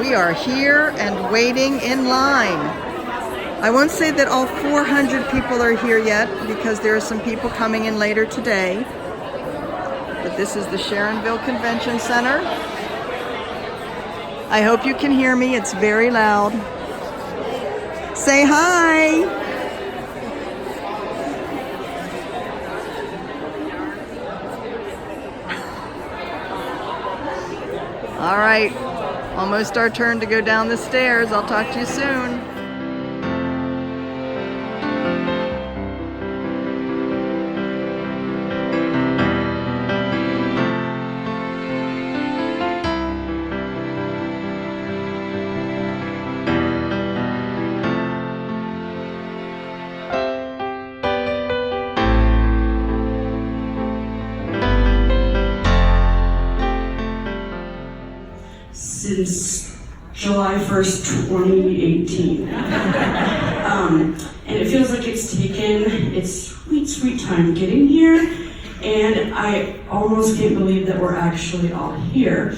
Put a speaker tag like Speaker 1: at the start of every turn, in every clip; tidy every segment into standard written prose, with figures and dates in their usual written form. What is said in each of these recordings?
Speaker 1: We are here and waiting in line. I won't say that all 400 people are here yet because there are some people coming in later today. But this is the Sharonville Convention Center. I hope you can hear me. It's very loud. Say hi. All right, almost our turn to go down the stairs. I'll talk to you soon.
Speaker 2: Since July 1st, 2018. And it feels like it's taken its sweet, sweet time getting here, and I almost can't believe that we're actually all here.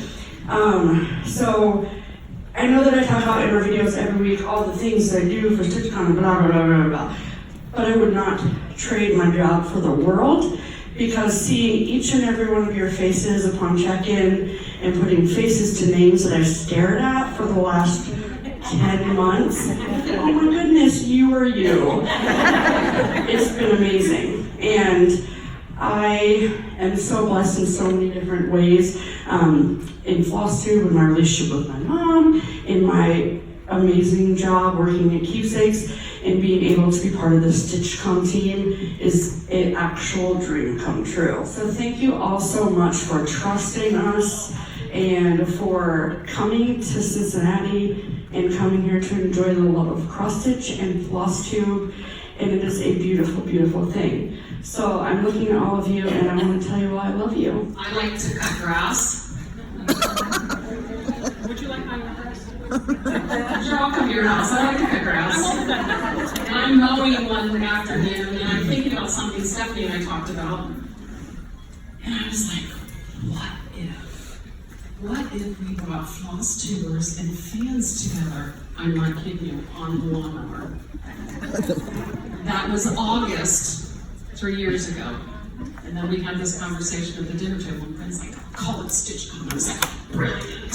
Speaker 2: So I know that I talk about in our videos every week all the things that I do for StitchCon, blah, blah, blah, blah, blah, but I would not trade my job for the world, because seeing each and every one of your faces upon check-in and putting faces to names that I've stared at for the last 10 months, oh my goodness, you are you. It's been amazing. And I am so blessed in so many different ways, in FlossTube, in my relationship with my mom, in my amazing job working at Keepsakes, and being able to be part of the StitchCon team is an actual dream come true. So thank you all so much for trusting us and for coming to Cincinnati and coming here to enjoy the love of cross stitch and FlossTube, and it is a beautiful, beautiful thing. So I'm looking at all of you and I want to tell you why I love you.
Speaker 3: I like to cut grass. Would you like my grass? Sure, I'll come to your house. I like to cut grass. And I'm mowing one afternoon and I'm thinking about something Stephanie and I talked about. And I was like, what if? What if we brought floss tubers and fans together? I'm not kidding you, on the lawnmower. That was August 3 years ago. And then we had this conversation at the dinner table and Brent's like, call it StitchCon. I was like, brilliant.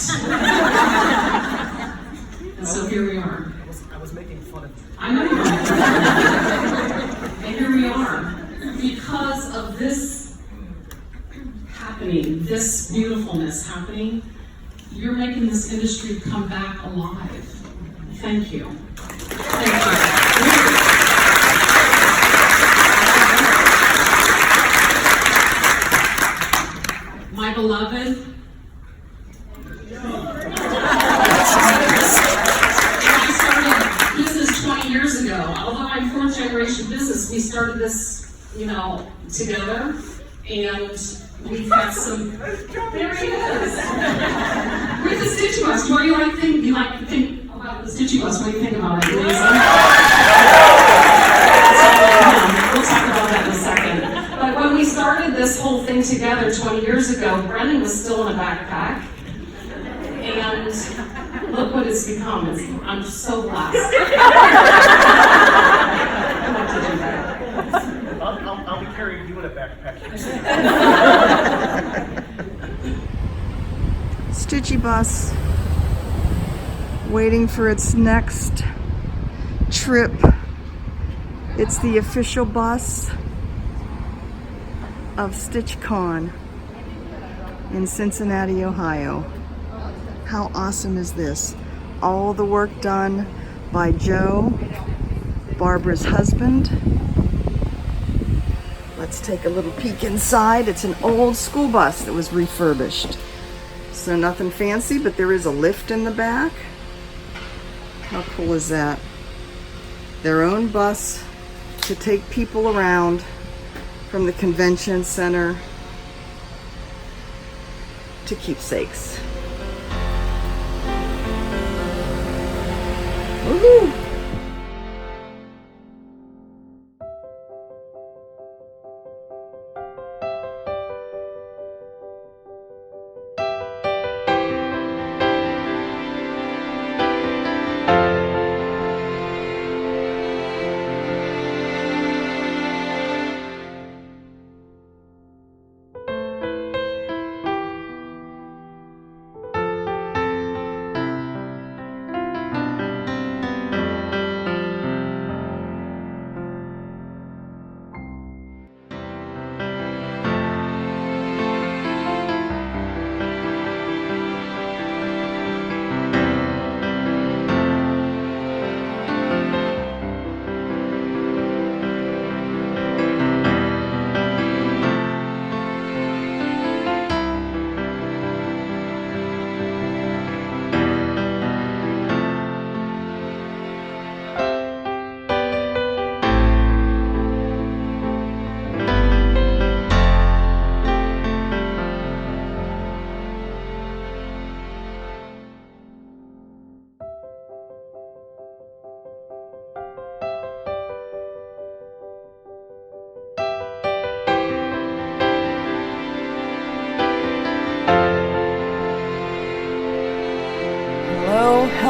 Speaker 3: And so here we are.
Speaker 4: I was making fun of you.
Speaker 3: I know you are. And here we are. Because of this happening, this beautifulness happening, you're making this industry come back alive. Thank you. Thank you. My beloved, I started business 20 years ago. Although I'm fourth generation business, we started this, together, and we've had some. There he is. With the Stitchy Bus. What do you like to think? You like to think about the Stitchy Bus? What do you think about it, Lisa? We'll talk about that in a second. But when we started this whole thing together 20 years ago, Brennan was still in a backpack. And look what it's become. I'm so blessed. I love to do that.
Speaker 4: I'll be carrying you in a backpack.
Speaker 1: Stitchy Bus, waiting for its next trip. It's the official bus of StitchCon in Cincinnati, Ohio. How awesome is this? All the work done by Joe, Barbara's husband. Let's take a little peek inside. It's an old school bus that was refurbished. So nothing fancy, but there is a lift in the back. How cool is that? Their own bus to take people around from the convention center to Keepsakes. Woohoo!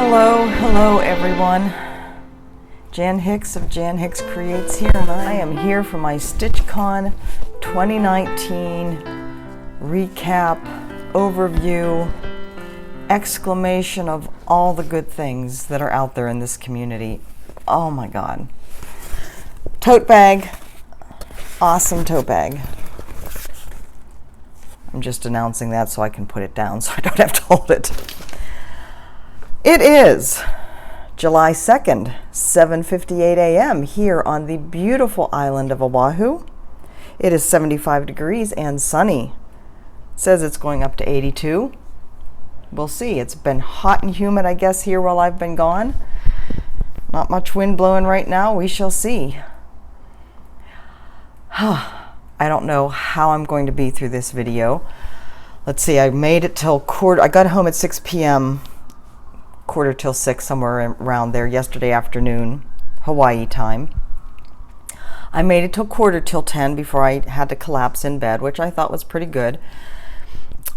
Speaker 1: Hello everyone. Jan Hicks of Jan Hicks Creates here, and I am here for my StitchCon 2019 recap, overview, exclamation of all the good things that are out there in this community. Oh my God. Tote bag. Awesome tote bag. I'm just announcing that so I can put it down so I don't have to hold it. It is July 2nd, 7:58 a.m. here on the beautiful island of Oahu. It is 75 degrees and sunny. It says it's going up to 82. We'll see. It's been hot and humid, I guess, here while I've been gone. Not much wind blowing right now. We shall see. I don't know how I'm going to be through this video. Let's see. I made it till I got home at 6 p.m., quarter till 6, somewhere around there, yesterday afternoon, Hawaii time. I made it till quarter till 10 before I had to collapse in bed, which I thought was pretty good.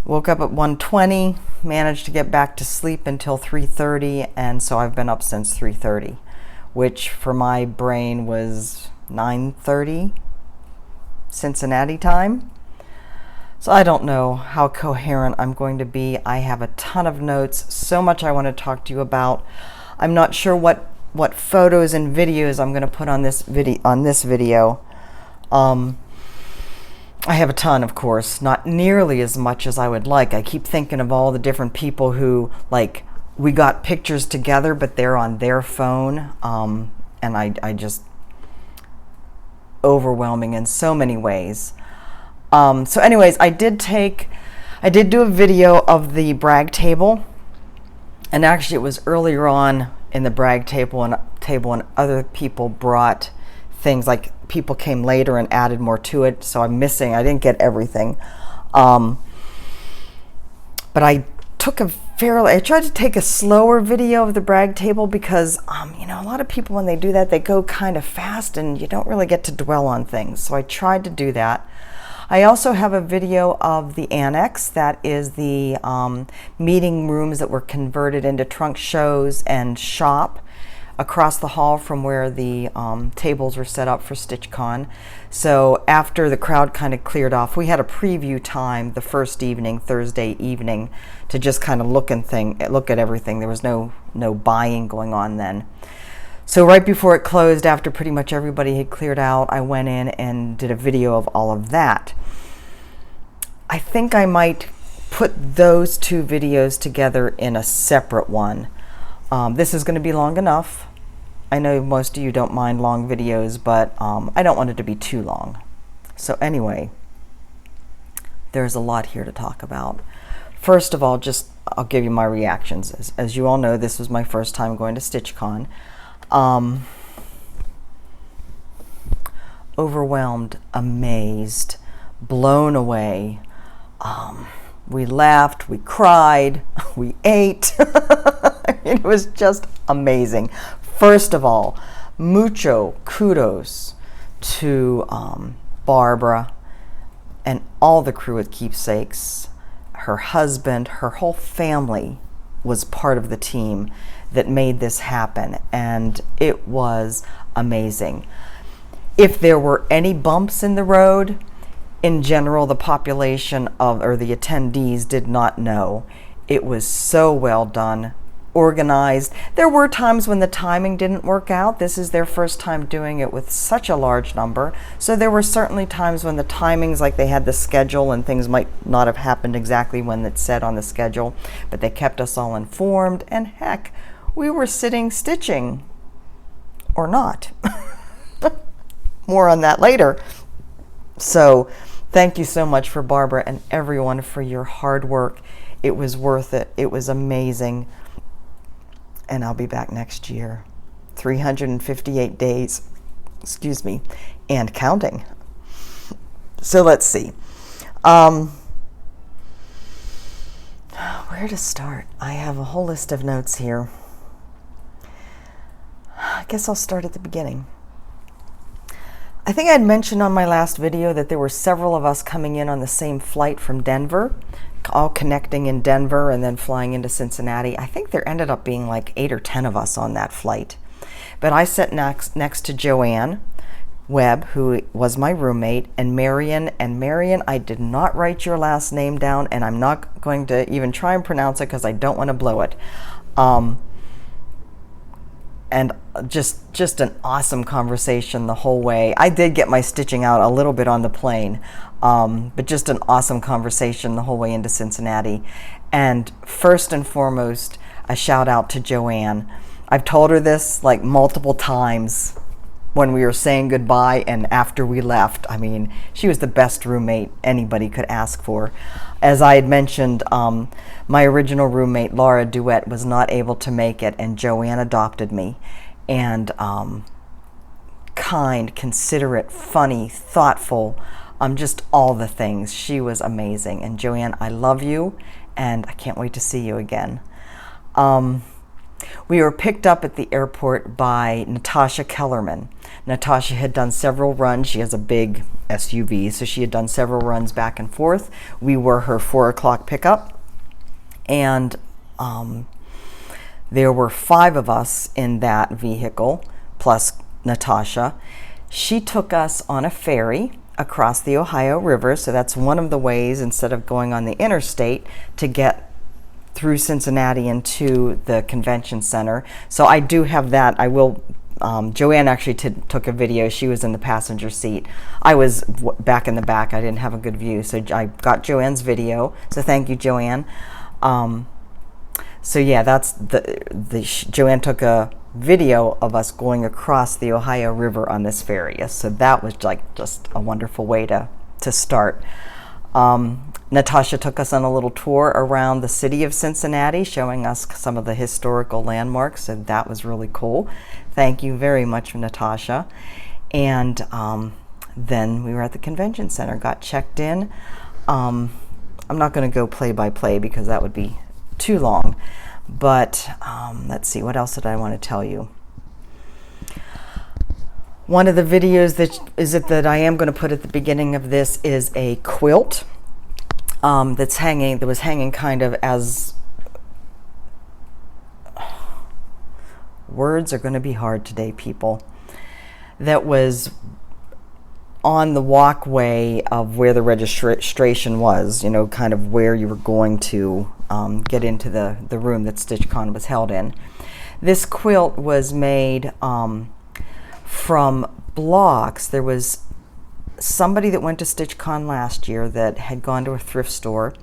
Speaker 1: Woke up at 1:20, managed to get back to sleep until 3:30, and so I've been up since 3:30, which for my brain was 9:30 Cincinnati time. So I don't know how coherent I'm going to be. I have a ton of notes, so much I want to talk to you about. I'm not sure what photos and videos I'm going to put on this video. I have a ton, of course, not nearly as much as I would like. I keep thinking of all the different people who, like, we got pictures together, but they're on their phone, and I just overwhelming in so many ways. So anyways, I did do a video of the brag table, and actually it was earlier on in the brag table and other people brought things, like people came later and added more to it, so I didn't get everything. But I tried to take a slower video of the brag table because, you know, a lot of people, when they do that, they go kind of fast and you don't really get to dwell on things. So I tried to do that. I also have a video of the annex, that is the meeting rooms that were converted into trunk shows and shop across the hall from where the tables were set up for StitchCon. So after the crowd kind of cleared off, we had a preview time the first evening, Thursday evening, to just kind of look at everything. There was no buying going on then. So right before it closed, after pretty much everybody had cleared out, I went in and did a video of all of that. I think I might put those two videos together in a separate one. This is going to be long enough. I know most of you don't mind long videos, but I don't want it to be too long. So anyway, there's a lot here to talk about. First of all, I'll give you my reactions. As you all know, this was my first time going to StitchCon. Overwhelmed, amazed, blown away. We laughed, we cried, we ate. I mean, it was just amazing. First of all, mucho kudos to Barbara and all the crew at Keepsakes. Her husband, her whole family was part of the team that made this happen, and it was amazing. If there were any bumps in the road, in general, the population or the attendees did not know. It was so well done, organized. There were times when the timing didn't work out. This is their first time doing it with such a large number. So there were certainly times when the timings, like they had the schedule and things might not have happened exactly when it's said on the schedule, but they kept us all informed, and heck, we were sitting stitching, or not. More on that later. So thank you so much for Barbara and everyone for your hard work. It was worth it. It was amazing. And I'll be back next year. 358 days, excuse me, and counting. So let's see. Where to start? I have a whole list of notes here. I guess I'll start at the beginning. I think I had mentioned on my last video that there were several of us coming in on the same flight from Denver, all connecting in Denver and then flying into Cincinnati. I think there ended up being like 8 or 10 of us on that flight. But I sat next to Joanne Webb, who was my roommate, and Marion. And Marion, I did not write your last name down, and I'm not going to even try and pronounce it because I don't want to blow it. And just an awesome conversation the whole way. I did get my stitching out a little bit on the plane, but just an awesome conversation the whole way into Cincinnati. And first and foremost, a shout out to Joanne. I've told her this like multiple times when we were saying goodbye and after we left. I mean, she was the best roommate anybody could ask for. As I had mentioned, my original roommate, Laura Duet, was not able to make it, and Joanne adopted me. And kind, considerate, funny, thoughtful, just all the things. She was amazing. And Joanne, I love you, and I can't wait to see you again. We were picked up at the airport by Natasha Kellerman. Natasha had done several runs. She has a big SUV, so she had done several runs back and forth. We were her 4 o'clock pickup, and there were 5 of us in that vehicle, plus Natasha. She took us on a ferry across the Ohio River, so that's one of the ways, instead of going on the interstate, to get through Cincinnati into the convention center. So I do have that. I will, Joanne actually took a video. She was in the passenger seat. I was back in the back. I didn't have a good view, so I got Joanne's video. So thank you, Joanne. So yeah, that's Joanne took a video of us going across the Ohio River on this ferry. So that was like just a wonderful way to start. Natasha took us on a little tour around the city of Cincinnati, showing us some of the historical landmarks, and that was really cool. Thank you very much, Natasha. And then we were at the convention center, got checked in. I'm not going to go play by play because that would be too long, but let's see, what else did I want to tell you? One of the videos that I am going to put at the beginning of this is a quilt that was hanging kind of as, words are going to be hard today, people, that was on the walkway of where the registration was, kind of where you were going to get into the room that StitchCon was held in. This quilt was made from blocks. There was somebody that went to StitchCon last year that had gone to a thrift store,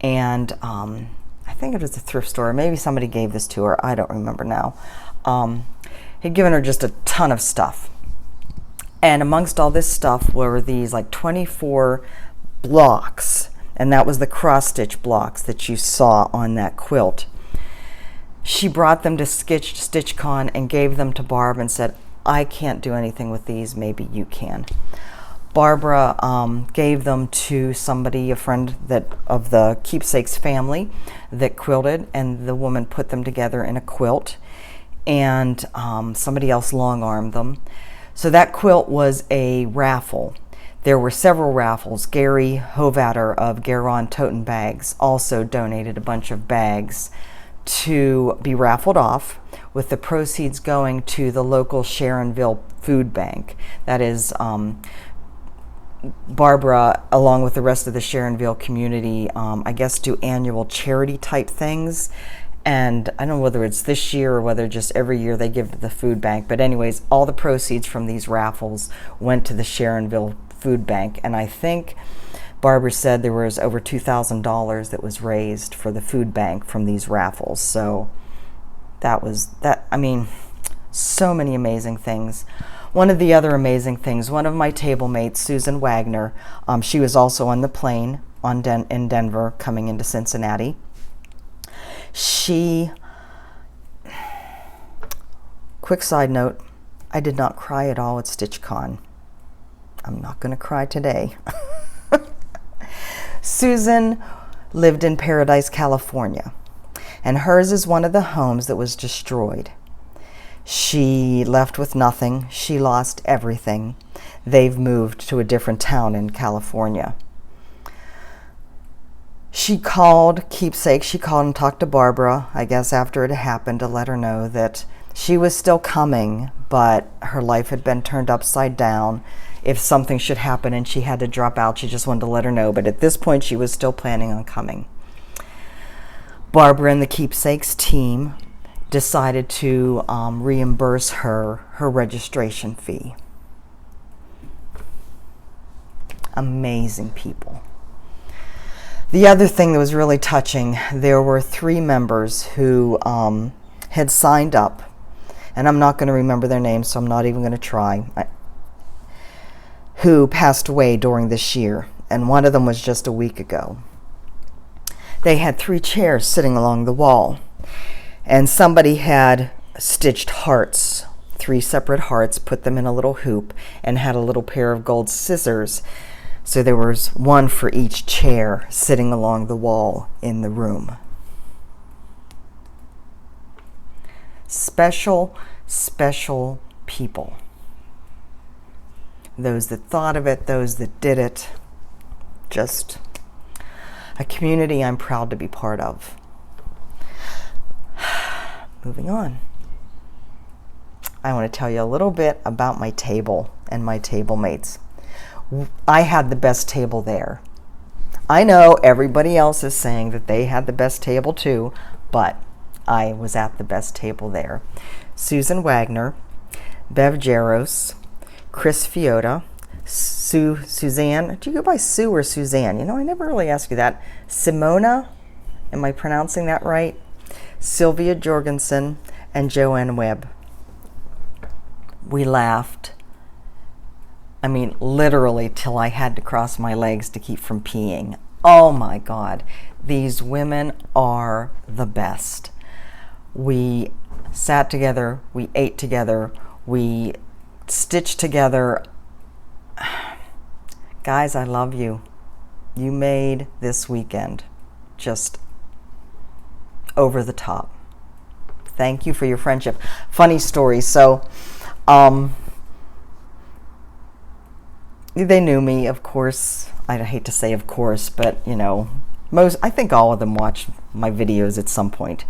Speaker 1: and I think it was a thrift store, maybe somebody gave this to her, I don't remember now. Had given her just a ton of stuff, and amongst all this stuff were these like 24 blocks, and that was the cross stitch blocks that you saw on that quilt. She brought them to StitchCon and gave them to Barb and said, I can't do anything with these, maybe you can. Barbara gave them to somebody, a friend of the Keepsakes family that quilted, and the woman put them together in a quilt, and somebody else long-armed them. So that quilt was a raffle. There were several raffles. Gary Hovatter of Garon Toten Bags also donated a bunch of bags to be raffled off, with the proceeds going to the local Sharonville food bank. That is, Barbara, along with the rest of the Sharonville community, I guess do annual charity type things. And I don't know whether it's this year or whether just every year they give to the food bank. But anyways, all the proceeds from these raffles went to the Sharonville food bank. And I think Barbara said there was over $2,000 that was raised for the food bank from these raffles. So I mean, so many amazing things. One of the other amazing things, one of my table mates, Susan Wagner, she was also on the plane in Denver coming into Cincinnati. Quick side note, I did not cry at all at StitchCon. I'm not going to cry today. Susan lived in Paradise, California, and hers is one of the homes that was destroyed. She left with nothing. She lost everything. they've moved to a different town in California. She called Keepsake. She called and talked to Barbara, I guess after it happened, to let her know that she was still coming, but her life had been turned upside down. If something should happen and she had to drop out, she just wanted to let her know. But at this point, she was still planning on coming. Barbara and the Keepsakes team decided to reimburse her registration fee. Amazing people. The other thing that was really touching, there were 3 members who had signed up, and I'm not going to remember their names, so I'm not even going to try, who passed away during this year, and one of them was just a week ago. They had 3 chairs sitting along the wall, and somebody had stitched hearts, 3 separate hearts, put them in a little hoop, and had a little pair of gold scissors. So there was one for each chair sitting along the wall in the room. Special, special people. Those that thought of it, those that did it. Just a community I'm proud to be part of. Moving on. I want to tell you a little bit about my table and my table mates. I had the best table there. I know everybody else is saying that they had the best table too, but I was at the best table there. Susan Wagner, Bev Jaros, Chris Fiota, Suzanne. Do you go by Sue or Suzanne? You know, I never really asked you that. Simona, am I pronouncing that right? Sylvia Jorgensen and Joanne Webb. We laughed. I mean, literally till I had to cross my legs to keep from peeing. Oh my God, these women are the best. We sat together, we ate together, we stitched together. Guys, I love you. You made this weekend just over the top. Thank you for your friendship. Funny story. So, they knew me, of course. I hate to say of course, but you know, I think all of them watched my videos at some point.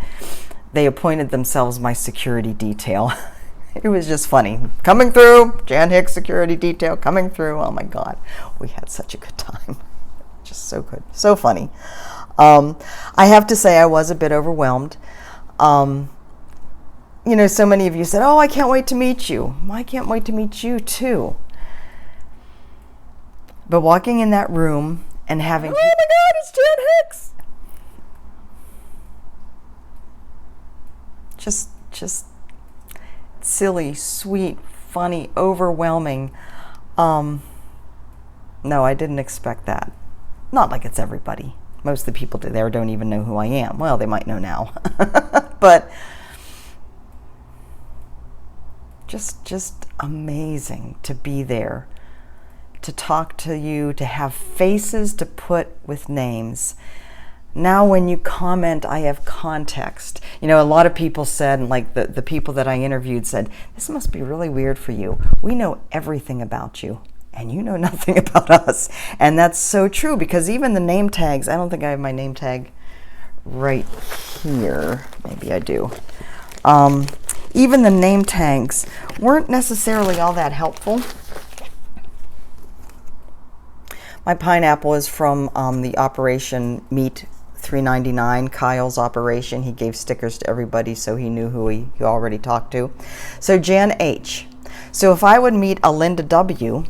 Speaker 1: They appointed themselves my security detail. It was just funny. Coming through, Jan Hicks security detail coming through. Oh my God, we had such a good time. Just so good, so funny. I have to say I was a bit overwhelmed. You know, so many of you said, oh, I can't wait to meet you. I can't wait to meet you too. But walking in that room and having, oh my God, it's Jan Hicks. Just silly, sweet, funny, overwhelming. No, I didn't expect that. Not like it's everybody. Most of the people there don't even know who I am. Well, they might know now. But just amazing to be there, to talk to you, to have faces to put with names. Now when you comment, I have context. You know, a lot of people said, like the people that I interviewed said, this must be really weird for you. We know everything about you, and you know nothing about us. And that's so true, because even the name tags, I don't think I have my name tag right here. Maybe I do. Even the name tags weren't necessarily all that helpful. My pineapple is from the Operation Meet 399, Kyle's operation. He gave stickers to everybody so he knew who he already talked to. So Jan H. So if I would meet a Linda W.,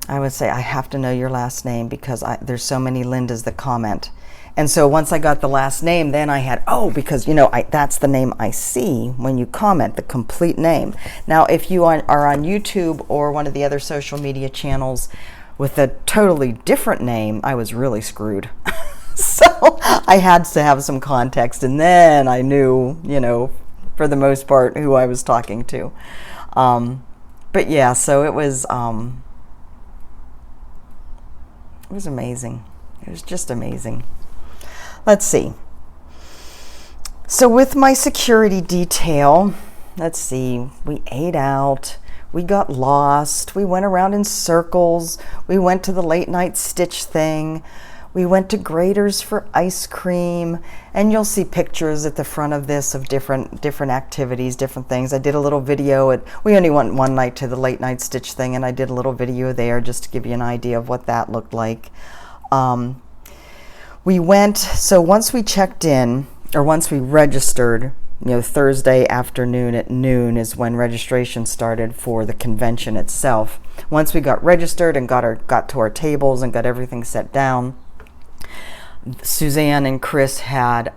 Speaker 1: I would say, I have to know your last name because there's so many Lindas that comment. And so once I got the last name, then I had, oh, because, you know, that's the name I see when you comment, the complete name. Now, if you are on YouTube or one of the other social media channels with a totally different name, I was really screwed. So I had to have some context, and then I knew, you know, for the most part, who I was talking to. But yeah, so it was amazing. It was just amazing. Let's see. So with my security detail, let's see, we ate out, We got lost. We went around in circles. We went to the late night stitch thing. We went to Grater's for ice cream, and you'll see pictures at the front of this of different activities, different things. I did a little video. We only went one night to the late night stitch thing, and I did a little video there just to give you an idea of what that looked like. We went, so once we checked in, or once we registered, Thursday afternoon at noon is when registration started for the convention itself. Once we got registered and got to our tables and got everything set down, Suzanne and Chris had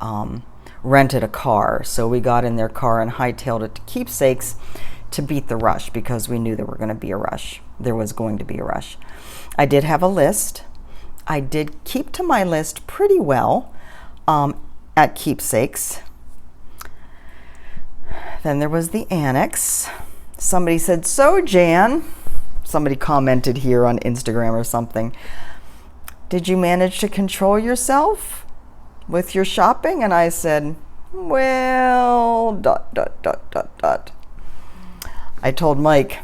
Speaker 1: rented a car, so we got in their car and hightailed it to Keepsakes to beat the rush, because we knew there was going to be a rush. I did have a list. I did keep to my list pretty well at Keepsakes. Then there was the annex. Somebody said, "So Jan," somebody commented here on Instagram or something, "did you manage to control yourself with your shopping?" And I said, well, ... I told Mike,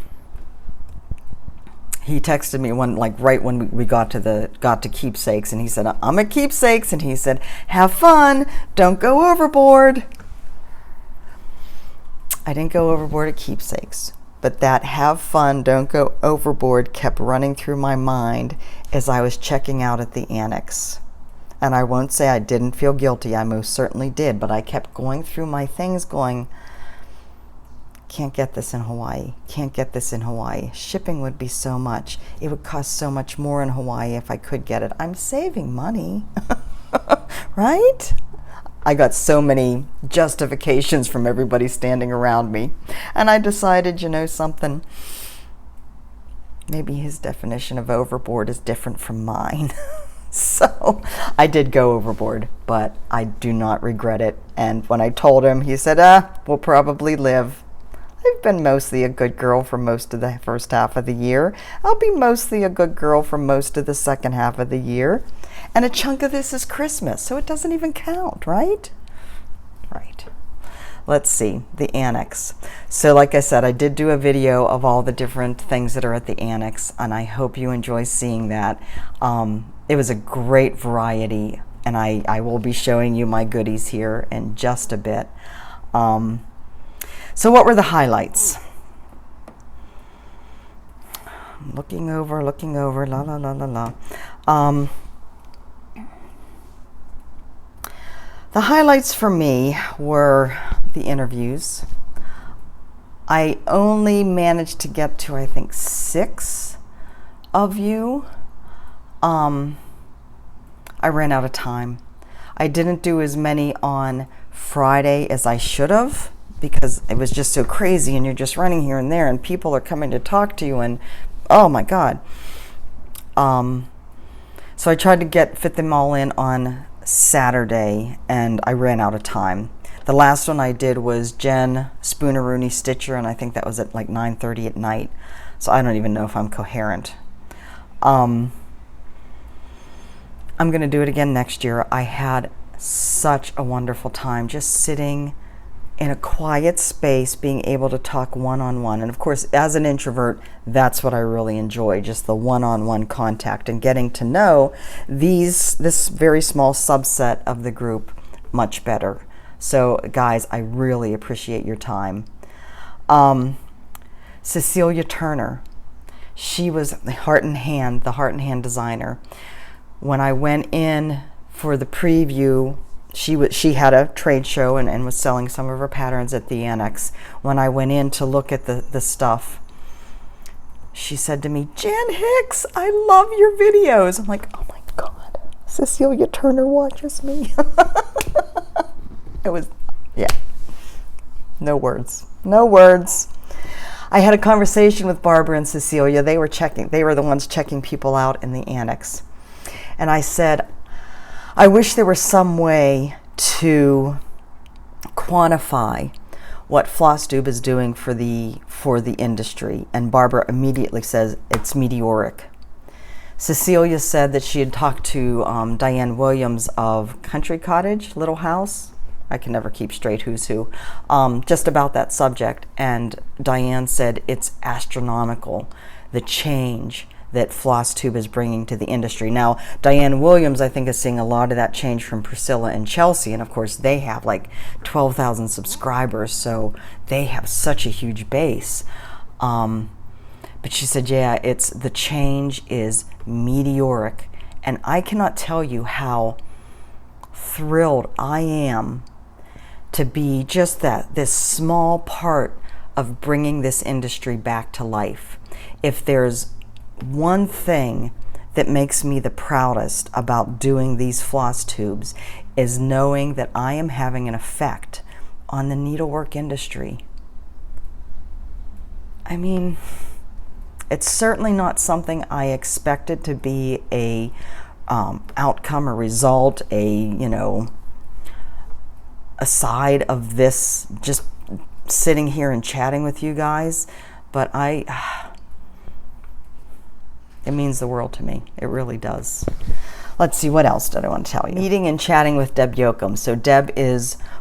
Speaker 1: he texted me right when we got to Keepsakes, and he said, "I'm at Keepsakes," and he said, "Have fun, don't go overboard." I didn't go overboard at Keepsakes, but that "have fun, don't go overboard" kept running through my mind as I was checking out at the annex. And I won't say I didn't feel guilty, I most certainly did, but I kept going through my things going, can't get this in Hawaii, can't get this in Hawaii. Shipping would be so much. It would cost so much more in Hawaii if I could get it. I'm saving money, right? I got so many justifications from everybody standing around me. And I decided, something, maybe his definition of overboard is different from mine. So I did go overboard, but I do not regret it. And when I told him, he said, we'll probably live. I've been mostly a good girl for most of the first half of the year. I'll be mostly a good girl for most of the second half of the year. And a chunk of this is Christmas, so it doesn't even count, right? Right. Let's see, the annex. So like I said, I did do a video of all the different things that are at the annex, and I hope you enjoy seeing that. It was a great variety, and I will be showing you my goodies here in just a bit. So what were the highlights? Looking over, la la la la la. The highlights for me were the interviews. I only managed to get to, I think, 6 of you. I ran out of time. I didn't do as many on Friday as I should have, because it was just so crazy, and you're just running here and there, and people are coming to talk to you, and oh my God. So I tried to fit them all in on Saturday, and I ran out of time. The last one I did was Jen Spooner-Rooney Stitcher, and I think that was at like 9:30 at night. So I don't even know if I'm coherent. I'm going to do it again next year. I had such a wonderful time just sitting in a quiet space, being able to talk one-on-one. And of course, as an introvert, that's what I really enjoy, just the one-on-one contact and getting to know this very small subset of the group much better. So guys, I really appreciate your time. Cecilia Turner, she was the Heart and Hand designer. When I went in for the preview, she had a trade show and was selling some of her patterns at the annex. When I went in to look at the stuff, she said to me, "Jan Hicks, I love your videos." I'm like, oh my God, Cecilia Turner watches me. It was, yeah, no words. I had a conversation with Barbara and Cecilia. They were the ones checking people out in the annex. And I said, I wish there was some way to quantify what Flosstube is doing for the industry. And Barbara immediately says it's meteoric. Cecilia said that she had talked to Diane Williams of Country Cottage, Little House. I can never keep straight who's who, just about that subject. And Diane said it's astronomical, the change that floss tube is bringing to the industry. Now, Diane Williams, I think, is seeing a lot of that change from Priscilla and Chelsea, and of course they have like 12,000 subscribers, so they have such a huge base. But she said, yeah, the change is meteoric, and I cannot tell you how thrilled I am to be just this small part of bringing this industry back to life. If there's one thing that makes me the proudest about doing these floss tubes, is knowing that I am having an effect on the needlework industry. I mean, it's certainly not something I expected to be a outcome or result, a side of this, just sitting here and chatting with you guys, but it means the world to me. It really does. Let's see, what else did I want to tell you? Meeting and chatting with Deb Yoakum. So Deb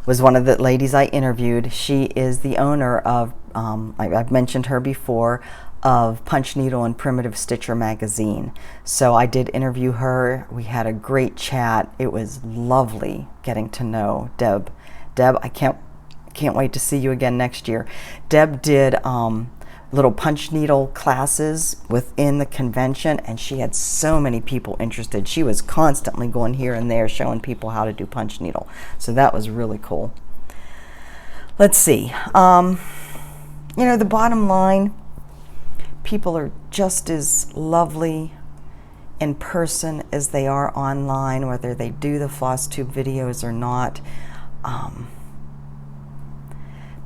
Speaker 1: was one of the ladies I interviewed. She is the owner of, I've mentioned her before, of Punch Needle and Primitive Stitcher magazine. So I did interview her. We had a great chat. It was lovely getting to know Deb. Deb, I can't wait to see you again next year. Deb did little punch needle classes within the convention, and she had so many people interested. She was constantly going here and there showing people how to do punch needle. So that was really cool. Let's see. The bottom line, people are just as lovely in person as they are online, whether they do the floss tube videos or not.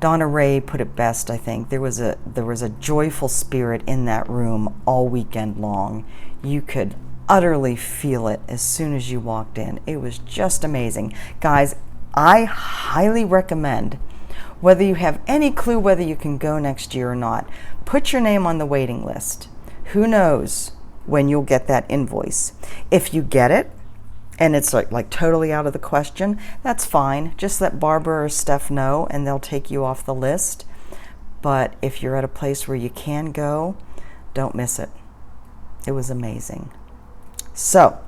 Speaker 1: Donna Ray put it best, I think. There was a joyful spirit in that room all weekend long. You could utterly feel it as soon as you walked in. It was just amazing. Guys, I highly recommend, whether you have any clue whether you can go next year or not, put your name on the waiting list. Who knows when you'll get that invoice. If you get it, and it's like totally out of the question, that's fine. Just let Barbara or Steph know, and they'll take you off the list. But if you're at a place where you can go, don't miss it. It was amazing. So,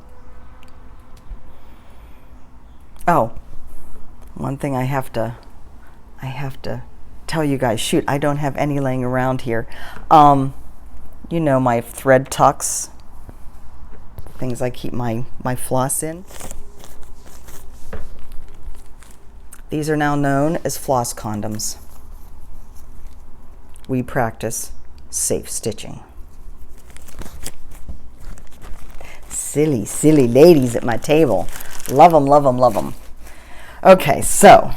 Speaker 1: one thing I have to tell you guys. Shoot, I don't have any laying around here. My thread tucks, things I keep my floss in. These are now known as floss condoms. We practice safe stitching. Silly, silly ladies at my table. Love them, love them, love them. Okay, so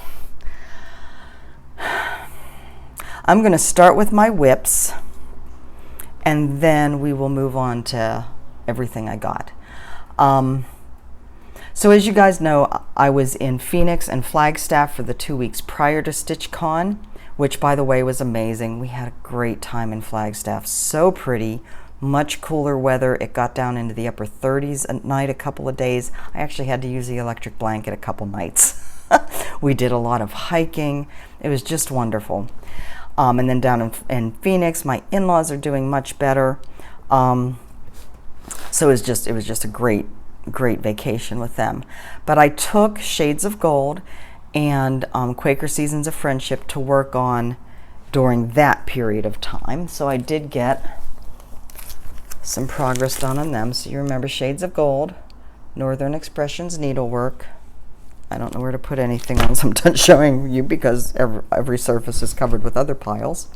Speaker 1: I'm going to start with my whips, and then we will move on to everything I got. So as you guys know, I was in Phoenix and Flagstaff for the 2 weeks prior to StitchCon, which, by the way, was amazing. We had a great time in Flagstaff. So pretty, much cooler weather. It got down into the upper 30s at night a couple of days. I actually had to use the electric blanket a couple nights. We did a lot of hiking. It was just wonderful. And then down in Phoenix, my in-laws are doing much better. So it was just a great vacation with them. But I took Shades of Gold and Quaker Seasons of Friendship to work on during that period of time. So I did get some progress done on them. So you remember Shades of Gold, Northern Expressions Needlework. I don't know where to put anything once I'm done showing you, because every surface is covered with other piles.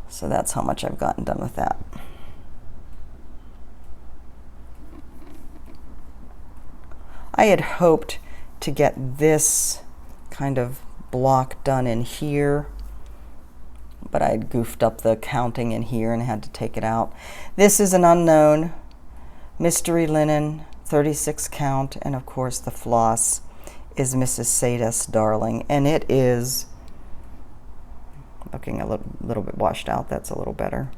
Speaker 1: So that's how much I've gotten done with that. I had hoped to get this kind of block done in here, but I had goofed up the counting in here and had to take it out. This is an unknown mystery linen, 36 count, and of course the floss is Mrs. Sadus Darling, and it is looking a little bit washed out. That's a little better.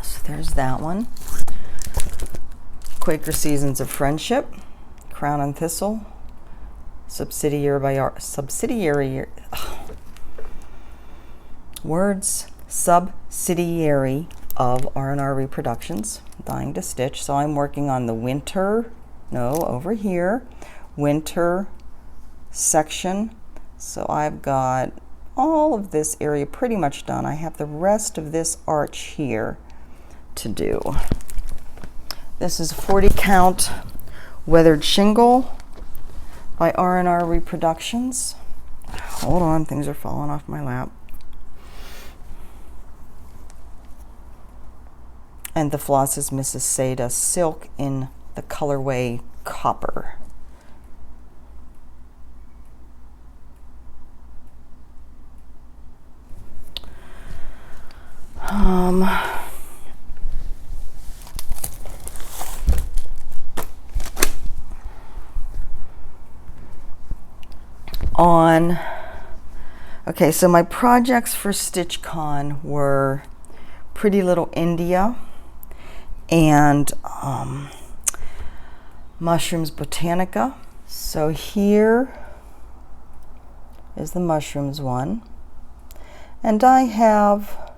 Speaker 1: So there's that one. Quaker Seasons of Friendship, Crown and Thistle, subsidiary of R&R Reproductions, Dying to Stitch. So I'm working on the winter, over here, winter section. So I've got all of this area pretty much done. I have the rest of this arch here to do. This is 40 count weathered shingle by R&R Reproductions. Hold on, things are falling off my lap. And the floss is Mrs. Seda Silk in the colorway Copper. Okay, so my projects for StitchCon were Pretty Little India and Mushrooms Botanica. So here is the mushrooms one, and I have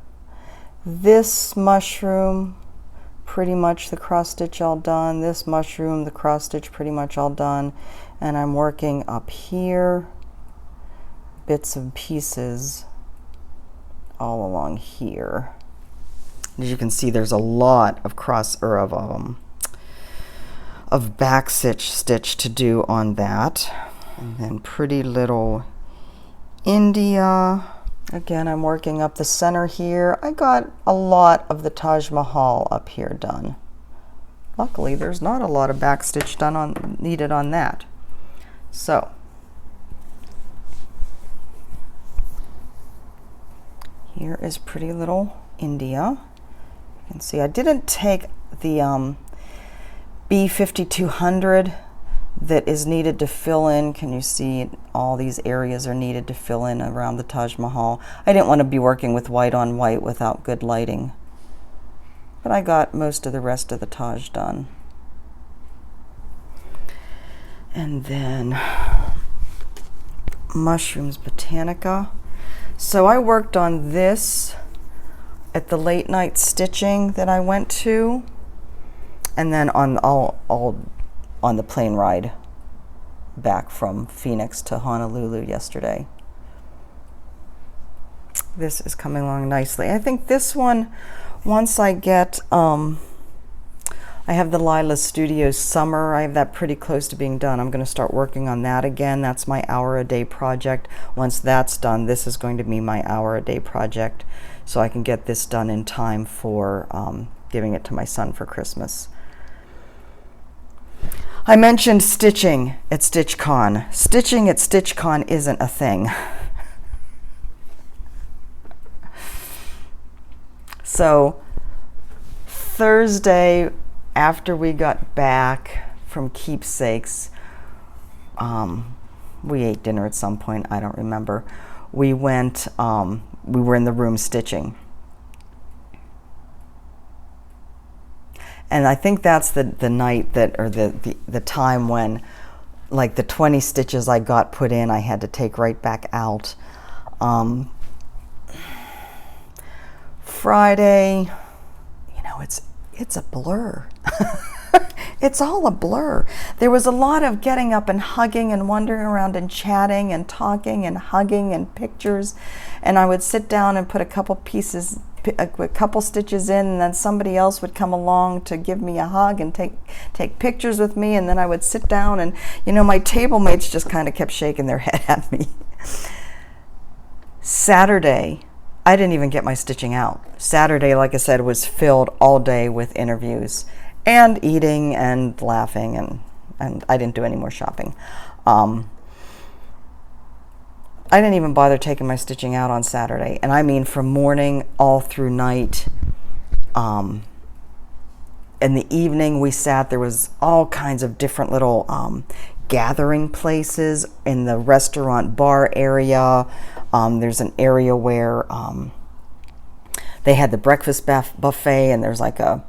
Speaker 1: this mushroom pretty much the cross stitch all done, this mushroom the cross stitch pretty much all done, and I'm working up here bits and pieces all along here. As you can see, there's a lot of of back stitch to do on that. And then Pretty Little India. Again, I'm working up the center here. I got a lot of the Taj Mahal up here done. Luckily, there's not a lot of back stitch needed on that. So here is Pretty Little India. You can see I didn't take the B5200 that is needed to fill in. Can you see all these areas are needed to fill in around the Taj Mahal? I didn't want to be working with white on white without good lighting. But I got most of the rest of the Taj done. And then Mushrooms Botanica. So I worked on this at the late night stitching that I went to, and then on on the plane ride back from Phoenix to Honolulu yesterday. This is coming along nicely. I think this one, once I get I have the Lila Studios Summer. I have that pretty close to being done. I'm going to start working on that again. That's my hour-a-day project. Once that's done, this is going to be my hour-a-day project, so I can get this done in time for giving it to my son for Christmas. I mentioned stitching at StitchCon. Stitching at StitchCon isn't a thing. So Thursday, after we got back from Keepsakes, we ate dinner at some point, I don't remember. We went, we were in the room stitching. And I think that's the night that, or the time when, like, the 20 stitches I got put in, I had to take right back out. Friday, you know, it's a blur. It's all a blur. There was a lot of getting up and hugging and wandering around and chatting and talking and hugging and pictures. And I would sit down and put a couple stitches in, and then somebody else would come along to give me a hug and take pictures with me, and then I would sit down, and you know, my table mates just kind of kept shaking their head at me. Saturday, I didn't even get my stitching out. Saturday, like I said, was filled all day with interviews and eating and laughing, and I didn't do any more shopping. I didn't even bother taking my stitching out on Saturday, and I mean from morning all through night. In the evening, we sat, there was all kinds of different little gathering places in the restaurant bar area. There's an area where they had the breakfast buffet, and there's like a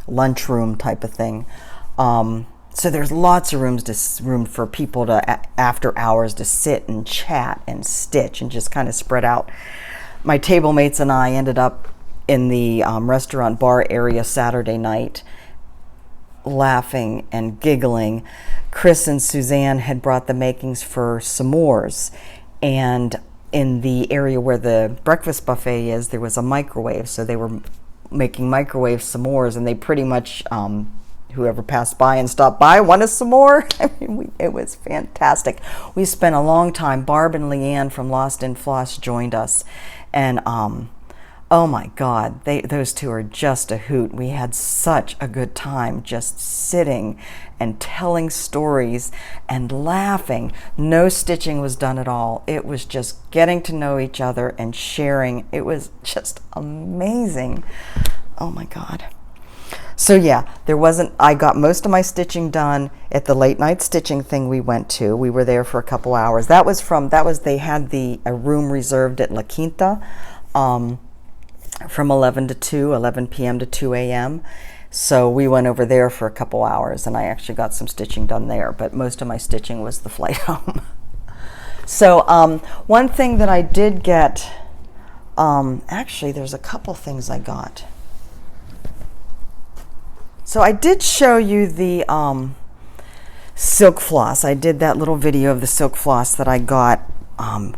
Speaker 1: lunchroom type of thing. So there's lots of room for people to, after hours, to sit and chat and stitch and just kind of spread out. My table mates and I ended up in the restaurant bar area Saturday night, laughing and giggling. Chris and Suzanne had brought the makings for s'mores, and in the area where the breakfast buffet is, there was a microwave, so they were making microwave s'mores, and they pretty much, whoever passed by and stopped by wanted some more. I mean, it was fantastic. We spent a long time. Barb and Leanne from Lost in Floss joined us, and oh my God, those two are just a hoot. We had such a good time just sitting and telling stories and laughing. No stitching was done at all. It was just getting to know each other and sharing. It was just amazing. Oh my God. So yeah, I got most of my stitching done at the late night stitching thing we went to. We were there for a couple hours. They had a room reserved at La Quinta, from 11 p.m. to 2 a.m. So we went over there for a couple hours, and I actually got some stitching done there, but most of my stitching was the flight home. So one thing that I did get, actually there's a couple things I got. So I did show you the silk floss. I did that little video of the silk floss that I got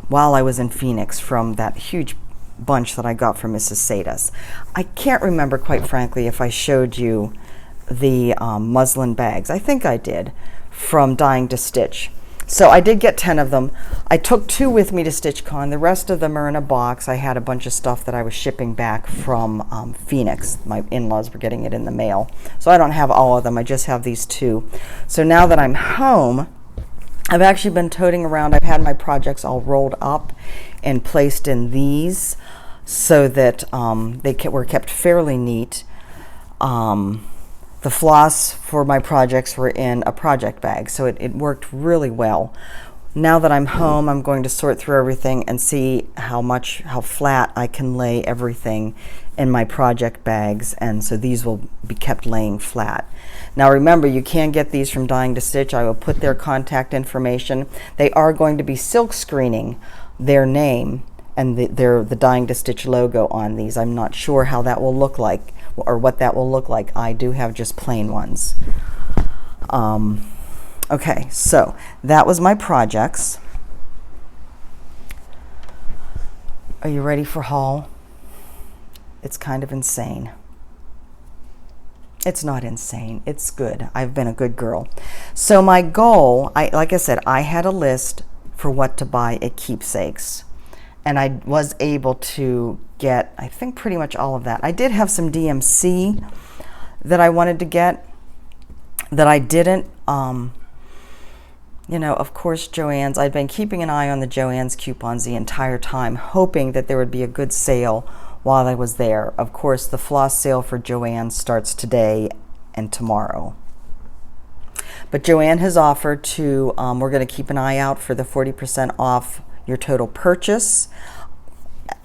Speaker 1: while I was in Phoenix from that huge bunch that I got from Mrs. Sadis. I can't remember, quite frankly, if I showed you the muslin bags. I think I did, from Dying to Stitch. So I did get 10 of them. I took 2 with me to StitchCon. The rest of them are in a box. I had a bunch of stuff that I was shipping back from Phoenix. My in-laws were getting it in the mail. So I don't have all of them. I just have these 2. So now that I'm home, I've actually been toting around. I've had my projects all rolled up and placed in these so that they were kept fairly neat. The floss for my projects were in a project bag, so it worked really well. Now that I'm home, I'm going to sort through everything and see how flat I can lay everything in my project bags, and so these will be kept laying flat. Now remember, you can get these from Dying to Stitch. I will put their contact information. They are going to be silk screening their name and the Dying to Stitch logo on these. I'm not sure how that will look like, or what that will look like. I do have just plain ones. Okay, so that was my projects. Are you ready for haul? It's kind of insane. It's not insane. It's good. I've been a good girl. So my goal, like I said, I had a list for what to buy at Keepsakes. And I was able to get, I think, pretty much all of that. I did have some DMC that I wanted to get that I didn't. You know, of course, Joann's. I've been keeping an eye on the Joann's coupons the entire time, hoping that there would be a good sale while I was there. Of course, the floss sale for Joann's starts today and tomorrow. But Joann has offered to, we're going to keep an eye out for the 40% off your total purchase.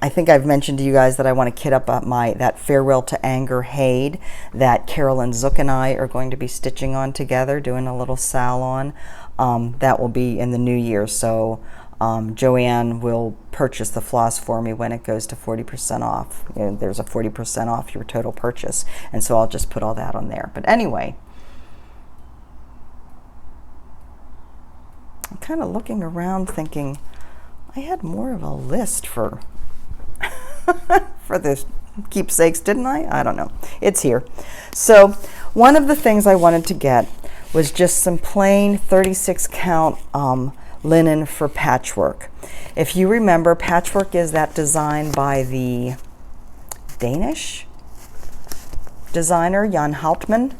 Speaker 1: I think I've mentioned to you guys that I want to kit up that Farewell to Anger Haid that Carolyn Zook and I are going to be stitching on together, doing a little salon. That will be in the new year, so Joann will purchase the floss for me when it goes to 40% off. You know, there's a 40% off your total purchase, and so I'll just put all that on there. But anyway, I'm kind of looking around thinking, I had more of a list for for the Keepsakes, didn't I? I don't know. It's here. So one of the things I wanted to get was just some plain 36 count linen for patchwork. If you remember, patchwork is that design by the Danish designer Jan Houtman,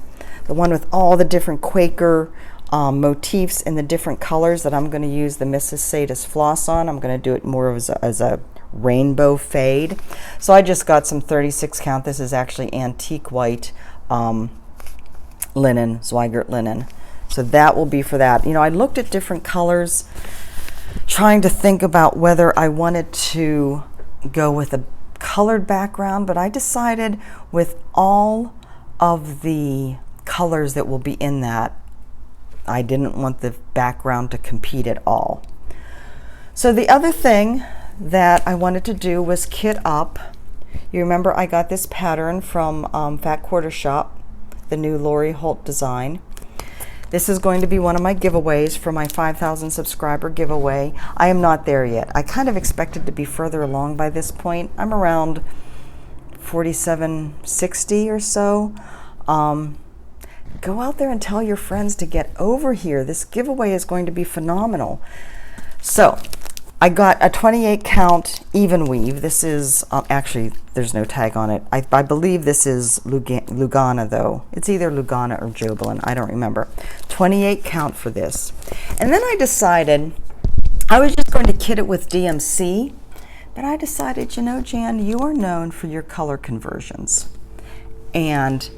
Speaker 1: the one with all the different Quaker motifs in the different colors that I'm going to use the Mrs. Sadis floss on. I'm going to do it more as a rainbow fade. So I just got some 36 count. This is actually antique white linen, Zweigert linen. So that will be for that. You know, I looked at different colors, trying to think about whether I wanted to go with a colored background, but I decided with all of the colors that will be in that, I didn't want the background to compete at all. So the other thing that I wanted to do was kit up. You remember I got this pattern from Fat Quarter Shop, the new Lori Holt design. This is going to be one of my giveaways for my 5,000 subscriber giveaway. I am not there yet. I kind of expected to be further along by this point. I'm around 4760 or so. Go out there and tell your friends to get over here. This giveaway is going to be phenomenal. So I got a 28 count even weave. This is actually, there's no tag on it. I believe this is Lugana though. It's either Lugana or Jobelin, I don't remember. 28 count for this. And then I decided I was just going to kit it with DMC, but I decided, you know, Jan, you are known for your color conversions. And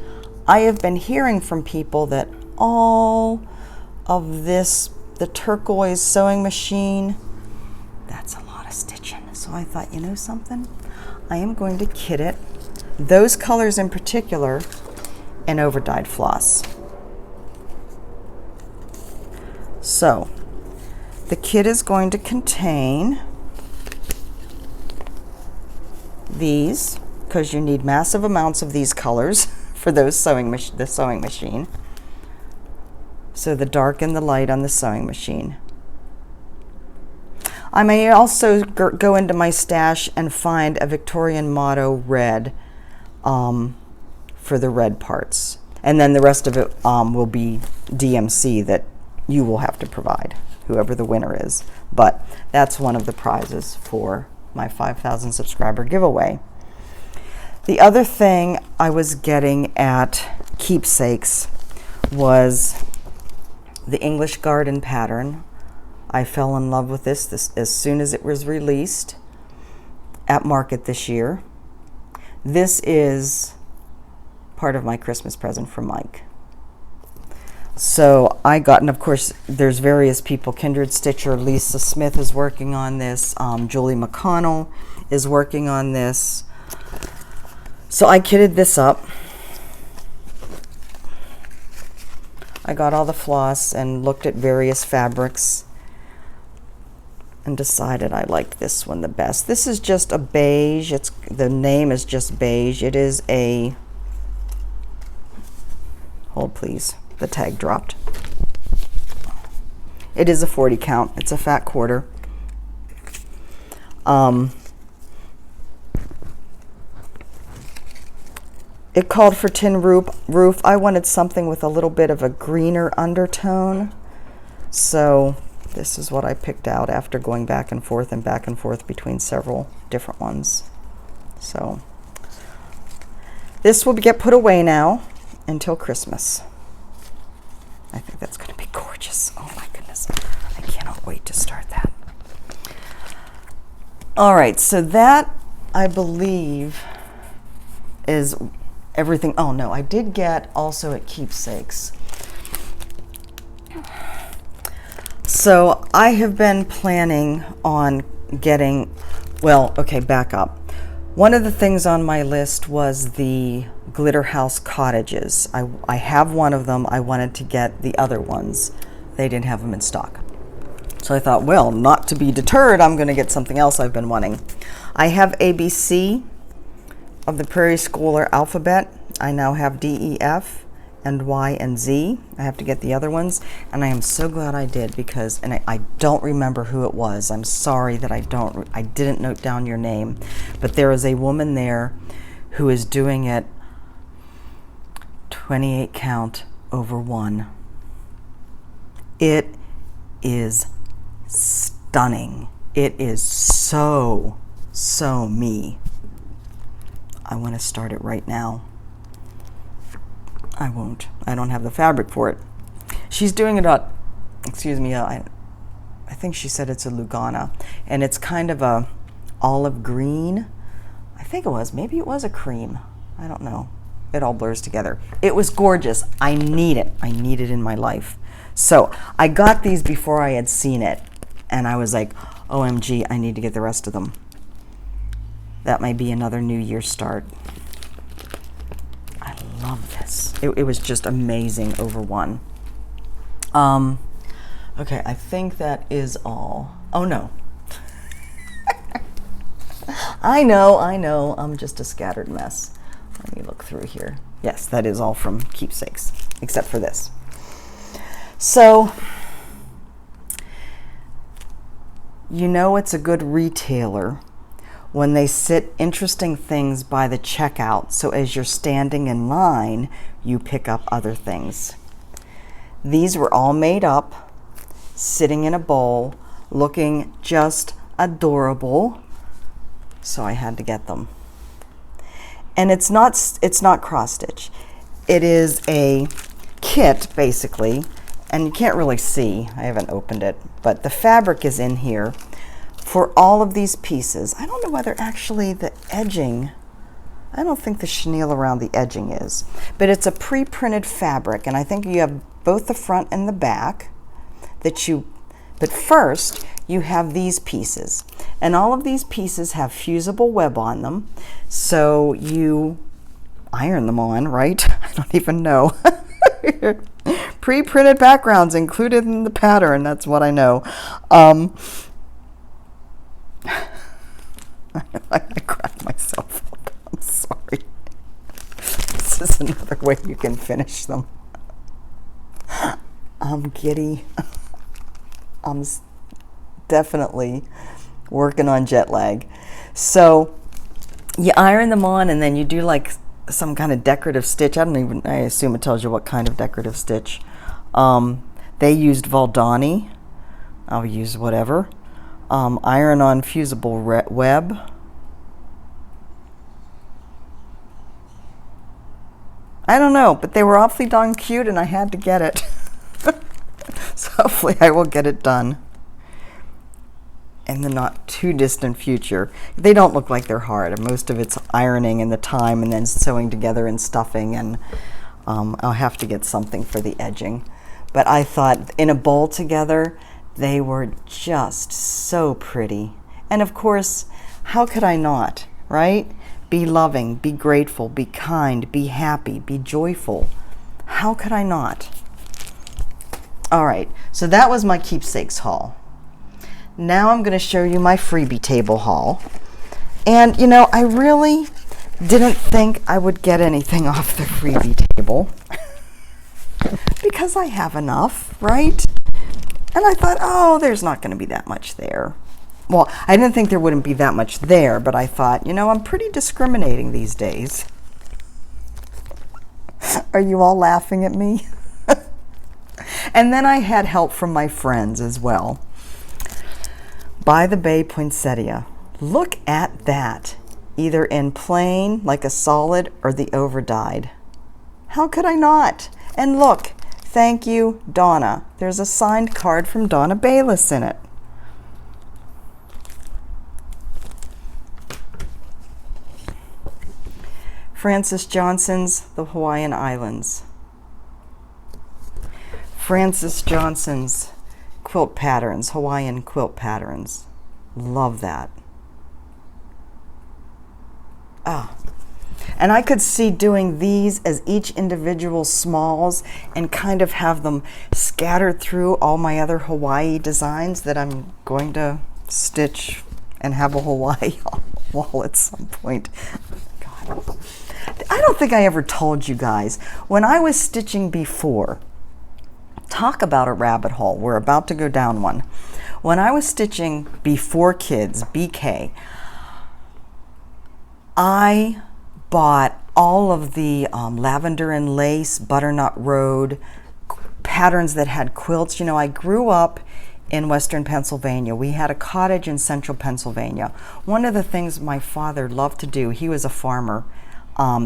Speaker 1: I have been hearing from people that all of this, the turquoise sewing machine, that's a lot of stitching. So I thought, you know something? I am going to kit it, those colors in particular, in overdyed floss. So the kit is going to contain these, because you need massive amounts of these colors for those the sewing machine. So the dark and the light on the sewing machine. I may also go into my stash and find a Victorian Motto red for the red parts. And then the rest of it will be DMC that you will have to provide, whoever the winner is. But that's one of the prizes for my 5,000 subscriber giveaway. The other thing I was getting at Keepsakes was the English Garden pattern. I fell in love with this as soon as it was released at market this year. This is part of my Christmas present from Mike. So I got, and of course there's various people, Kindred Stitcher, Lisa Smith is working on this, Julie McConnell is working on this. So I kitted this up. I got all the floss and looked at various fabrics and decided I liked this one the best. This is just a beige. The name is just beige. It is a, hold please, the tag dropped. It is a 40 count. It's a fat quarter. It called for tin roof. I wanted something with a little bit of a greener undertone. So this is what I picked out after going back and forth between several different ones. So this will get put away now until Christmas. I think that's going to be gorgeous. Oh my goodness. I cannot wait to start that. All right, so that I believe is everything. Oh no, I did get also at Keepsakes. So I have been planning on getting, well, okay, back up. One of the things on my list was the Glitter House cottages. I have one of them. I wanted to get the other ones. They didn't have them in stock. So I thought, well, not to be deterred, I'm going to get something else I've been wanting. I have ABC of the Prairie Schooler alphabet. I now have D, E, F, and Y and Z. I have to get the other ones, and I am so glad I did because, and I don't remember who it was. I'm sorry that I didn't note down your name, but there is a woman there who is doing it 28 count over 1. It is stunning. It is so me. I want to start it right now. I won't. I don't have the fabric for it. She's doing it on, excuse me, I think she said it's a Lugana, and it's kind of a olive green. I think it was, maybe it was a cream. I don't know. It all blurs together. It was gorgeous. I need it. I need it in my life. So I got these before I had seen it, and I was like, OMG, I need to get the rest of them. That might be another New Year start. I love this. It was just amazing over 1. Okay, I think that is all. Oh no. I know, I'm just a scattered mess. Let me look through here. Yes, that is all from Keepsakes, except for this. So, you know it's a good retailer when they sit interesting things by the checkout, so as you're standing in line, you pick up other things. These were all made up, sitting in a bowl, looking just adorable, so I had to get them. And it's not cross stitch. It is a kit basically, and you can't really see, I haven't opened it, but the fabric is in here for all of these pieces. I don't know whether actually the edging, I don't think the chenille around the edging is, but it's a pre-printed fabric, and I think you have both the front and the back but first you have these pieces, and all of these pieces have fusible web on them, so you iron them on, right? I don't even know. Pre-printed backgrounds included in the pattern, that's what I know. I cracked myself up. I'm sorry. This is another way you can finish them. I'm giddy. I'm definitely working on jet lag. So you iron them on, and then you do like some kind of decorative stitch. I assume it tells you what kind of decorative stitch. They used Valdani. I'll use whatever. Iron on fusible web. I don't know, but they were awfully darn cute, and I had to get it. So hopefully I will get it done in the not too distant future. They don't look like they're hard. Most of it's ironing and the time, and then sewing together and stuffing, and I'll have to get something for the edging. But I thought in a bowl together, they were just so pretty. And of course, how could I not, right? Be loving, be grateful, be kind, be happy, be joyful. How could I not? All right, so that was my Keepsakes haul. Now I'm going to show you my freebie table haul. And you know, I really didn't think I would get anything off the freebie table because I have enough, right? And I thought, oh, there's not going to be that much there. Well, I didn't think there wouldn't be that much there, but I thought, you know, I'm pretty discriminating these days. Are you all laughing at me? And then I had help from my friends as well. By the Bay Poinsettia. Look at that. Either in plain, like a solid, or the over-dyed. How could I not? And look, thank you, Donna. There's a signed card from Donna Bayless in it. Francis Johnson's The Hawaiian Islands. Francis Johnson's quilt patterns, Hawaiian quilt patterns. Love that. Ah. And I could see doing these as each individual smalls and kind of have them scattered through all my other Hawaii designs that I'm going to stitch and have a Hawaii wall at some point. God. I don't think I ever told you guys, when I was stitching before, talk about a rabbit hole, we're about to go down one. When I was stitching before kids, BK, I bought all of the lavender and lace, butternut road patterns that had quilts. You know, I grew up in Western Pennsylvania. We had a cottage in Central Pennsylvania. One of the things my father loved to do, he was a farmer.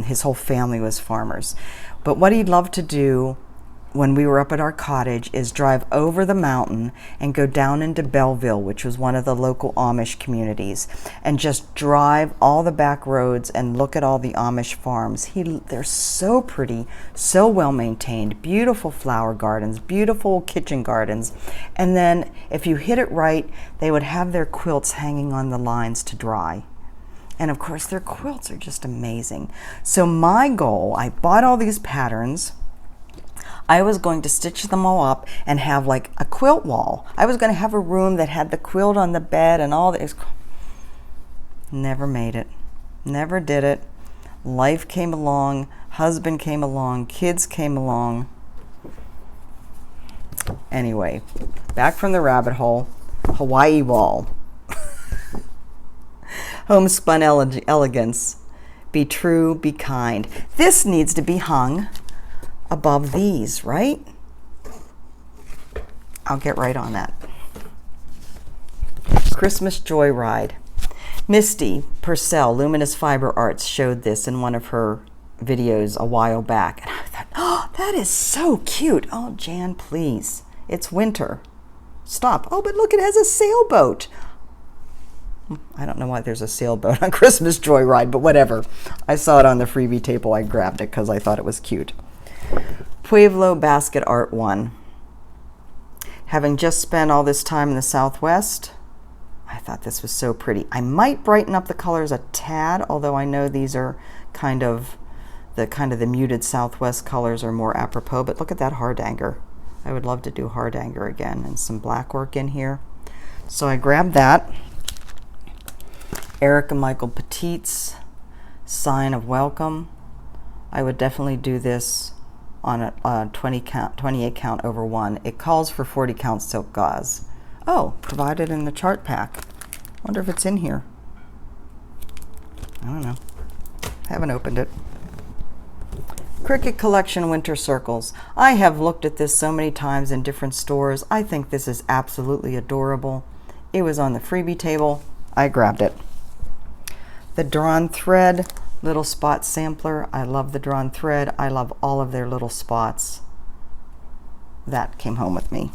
Speaker 1: His whole family was farmers. But what he loved to do when we were up at our cottage is drive over the mountain and go down into Belleville, which was one of the local Amish communities, and just drive all the back roads and look at all the Amish farms. They're so pretty, so well maintained, beautiful flower gardens, beautiful kitchen gardens. And then if you hit it right, they would have their quilts hanging on the lines to dry. And of course their quilts are just amazing. So my goal, I bought all these patterns. I was going to stitch them all up and have like a quilt wall. I was going to have a room that had the quilt on the bed and all this. Never made it. Never did it. Life came along, husband came along, kids came along. Anyway, back from the rabbit hole. Hawaii wall. Homespun elegance. Be true, be kind. This needs to be hung above these, right? I'll get right on that. Christmas Joyride. Misty Purcell, Luminous Fiber Arts, showed this in one of her videos a while back. And I thought, oh, that is so cute. Oh, Jan, please. It's winter. Stop. Oh, but look, it has a sailboat. I don't know why there's a sailboat on Christmas Joyride, but whatever. I saw it on the freebie table. I grabbed it because I thought it was cute. Pueblo Basket Art 1. Having just spent all this time in the Southwest, I thought this was so pretty. I might brighten up the colors a tad, although I know these are kind of the muted Southwest colors are more apropos, but look at that hardanger. I would love to do hardanger again and some black work in here. So I grabbed that. Eric and Michael Petit's Sign of Welcome. I would definitely do this on a 28 count over 1. It calls for 40 count silk gauze. Oh, provided in the chart pack. Wonder if it's in here. I don't know. Haven't opened it. Cricket Collection Winter Circles. I have looked at this so many times in different stores. I think this is absolutely adorable. It was on the freebie table. I grabbed it. The Drawn Thread Little Spot Sampler. I love the Drawn Thread. I love all of their little spots. That came home with me.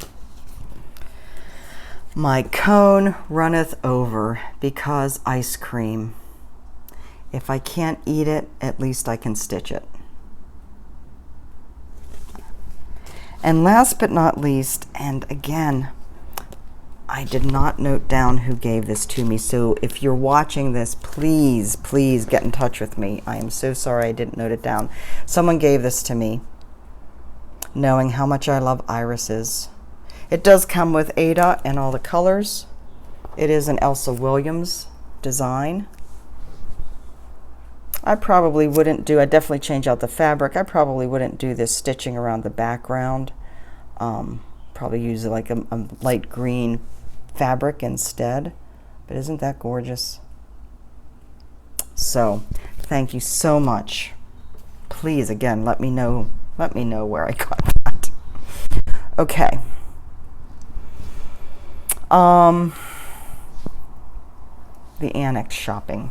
Speaker 1: My cone runneth over because ice cream. If I can't eat it, at least I can stitch it. And last but not least, and again, I did not note down who gave this to me, so if you're watching this, please, please get in touch with me. I am so sorry I didn't note it down. Someone gave this to me, knowing how much I love irises. It does come with Ada and all the colors. It is an Elsa Williams design. I probably wouldn't do, I'd definitely change out the fabric. I probably wouldn't do this stitching around the background. Probably use like a light green fabric instead. But isn't that gorgeous? So, thank you so much. Please, again, let me know where I got that. Okay. The annex shopping.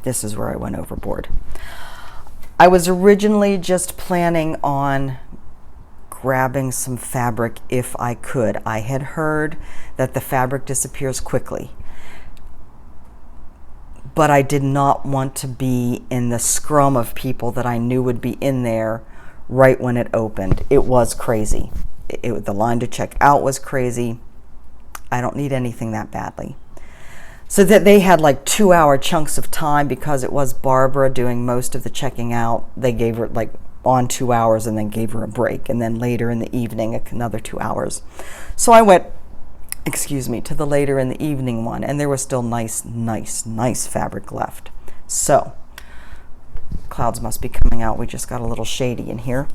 Speaker 1: This is where I went overboard. I was originally just planning on grabbing some fabric if I could. I had heard that the fabric disappears quickly, but I did not want to be in the scrum of people that I knew would be in there right when it opened. It was crazy. The line to check out was crazy. I don't need anything that badly. So that they had like 2-hour chunks of time because it was Barbara doing most of the checking out. They gave her like on 2 hours and then gave her a break. And then later in the evening, another 2 hours. So I went, to the later in the evening one. And there was still nice fabric left. So clouds must be coming out. We just got a little shady in here.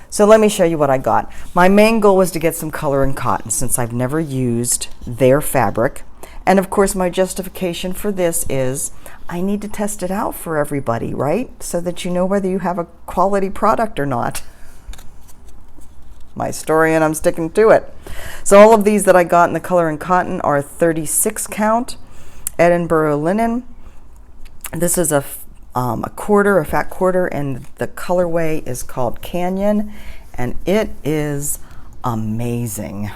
Speaker 1: So let me show you what I got. My main goal was to get some color in cotton since I've never used their fabric. And of course, my justification for this is I need to test it out for everybody, right? So that you know whether you have a quality product or not. My story, and I'm sticking to it. So all of these that I got in the color in cotton are 36 count Edinburgh linen. This is a fat quarter, and the colorway is called Canyon, and it is amazing.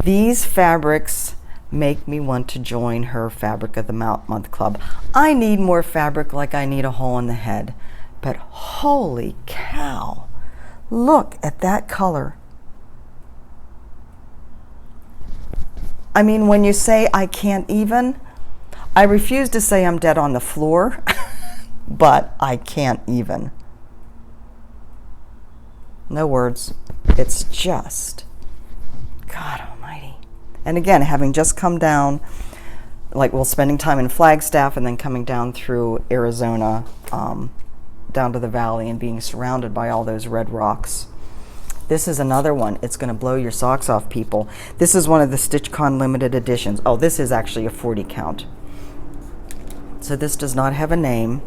Speaker 1: These fabrics make me want to join her Fabric of the Month Club. I need more fabric like I need a hole in the head. But holy cow, look at that color. I mean, when you say I can't even, I refuse to say I'm dead on the floor, but I can't even. No words. It's just, God almighty. And again, having just come down, like, well, spending time in Flagstaff and then coming down through Arizona, down to the valley and being surrounded by all those red rocks. This is another one. It's going to blow your socks off, people. This is one of the StitchCon limited editions. Oh, this is actually a 40 count. So this does not have a name,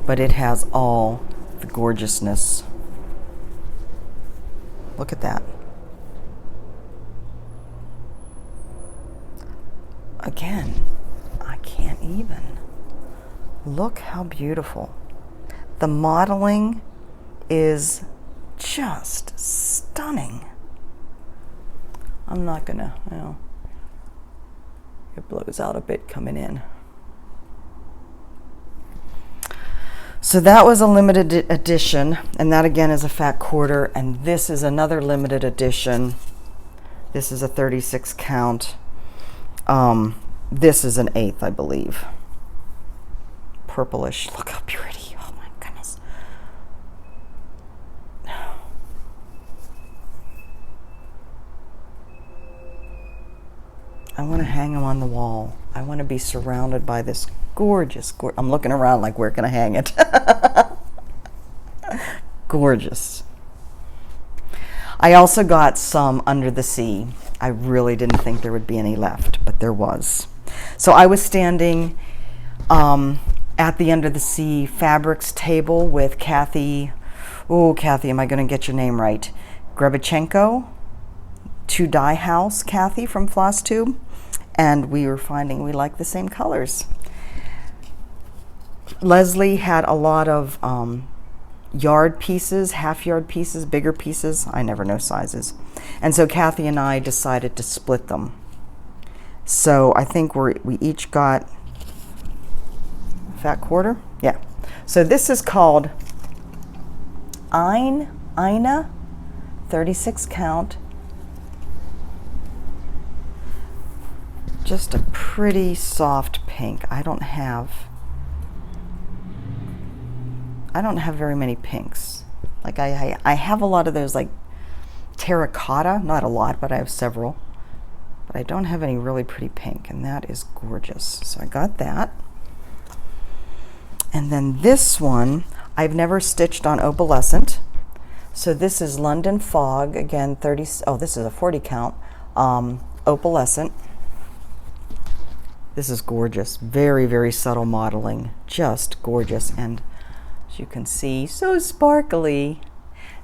Speaker 1: but it has all the gorgeousness. Look at that. Again, I can't even. Look how beautiful. The modeling is just stunning. I'm not gonna, well, it blows out a bit coming in. So that was a limited edition, and that again is a fat quarter, and this is another limited edition. This is a 36 count. This is an 1/8, I believe. Purplish. Look how pretty. Oh my goodness. I want to hang them on the wall. I want to be surrounded by this gorgeous, I'm looking around like, where can I hang it? Gorgeous. I also got some Under the Sea. I really didn't think there would be any left, but there was. So I was standing at the Under the Sea fabrics table with Kathy. Oh, Kathy, am I going to get your name right? Grebachenko, To Dye House, Kathy from Floss Tube. And we were finding we like the same colors. Leslie had a lot of yard pieces, half yard pieces, bigger pieces. I never know sizes. And so Kathy and I decided to split them. So I think we each got a fat quarter. Yeah. So this is called Ina 36 count. Just a pretty soft pink. I don't have very many pinks. Like I have a lot of those, like terracotta, not a lot, but I have several. But I don't have any really pretty pink, and that is gorgeous. So I got that. And then this one, I've never stitched on opalescent. So this is London Fog, again, 30, oh, this is a 40 count, opalescent. This is gorgeous. Very, very subtle modeling. Just gorgeous. And as you can see, so sparkly.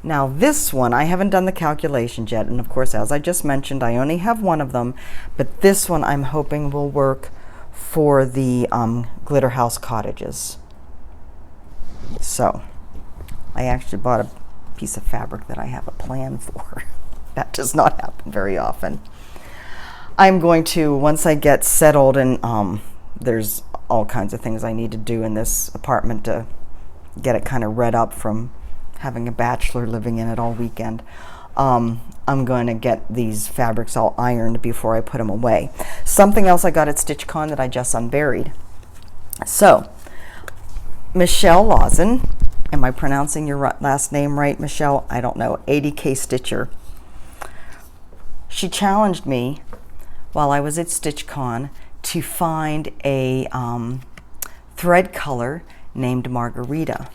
Speaker 1: Now this one, I haven't done the calculations yet. And of course, as I just mentioned, I only have one of them. But this one I'm hoping will work for the Glitter House cottages. So I actually bought a piece of fabric that I have a plan for. That does not happen very often. I'm going to, once I get settled, and there's all kinds of things I need to do in this apartment to get it kind of redd up from having a bachelor living in it all weekend. I'm going to get these fabrics all ironed before I put them away. Something else I got at StitchCon that I just unburied. So, Michelle Lawson, am I pronouncing your last name right, Michelle? I don't know, 80K Stitcher. She challenged me while I was at StitchCon to find a thread color named Margarita.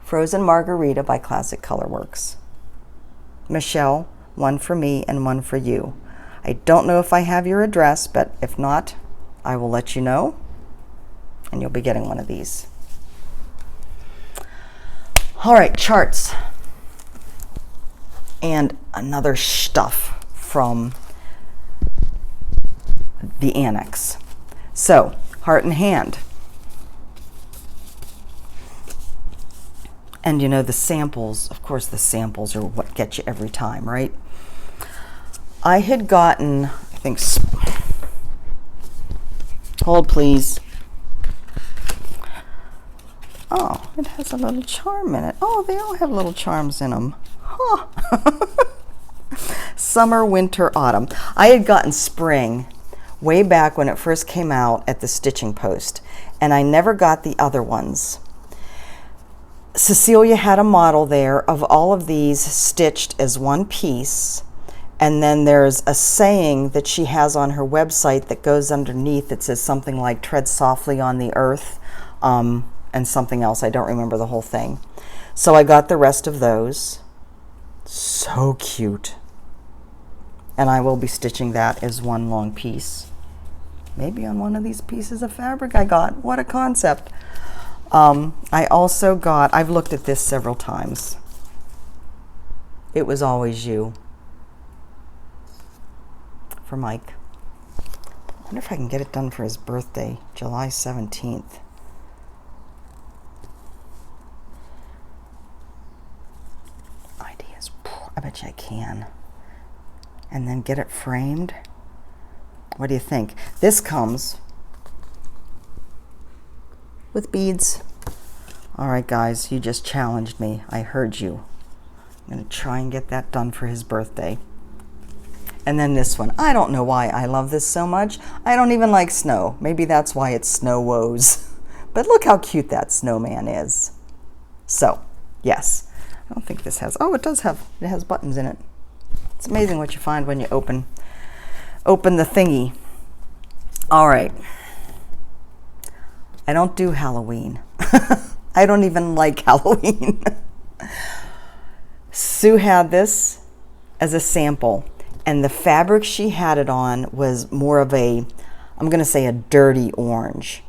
Speaker 1: Frozen Margarita by Classic Colorworks. Michelle, one for me and one for you. I don't know if I have your address, but if not, I will let you know, and you'll be getting one of these. All right, charts. And another stuff from the annex. So, Heart and Hand. And you know, the samples, of course the samples are what get you every time, right? I had gotten, I think, hold please. Oh, it has a little charm in it. Oh, they all have little charms in them. Huh. Summer, winter, autumn. I had gotten spring way back when it first came out at the Stitching Post, and I never got the other ones. Cecilia had a model there of all of these stitched as one piece, and then there's a saying that she has on her website that goes underneath. It says something like tread softly on the earth, and something else. I don't remember the whole thing. So I got the rest of those. So cute. And I will be stitching that as one long piece. Maybe on one of these pieces of fabric I got. What a concept. I also got, I've looked at this several times. It Was Always You for Mike. I wonder if I can get it done for his birthday, July 17th. Ideas. I bet you I can. And then get it framed. What do you think? This comes with beads. All right, guys, you just challenged me. I heard you. I'm going to try and get that done for his birthday. And then this one. I don't know why I love this so much. I don't even like snow. Maybe that's why it's Snow Woes. But look how cute that snowman is. So, yes. I don't think this has, oh, it has buttons in it. It's amazing what you find when you open the thingy. All right. I don't do Halloween. I don't even like Halloween. Sue had this as a sample, and the fabric she had it on was more of a, I'm going to say a dirty orange.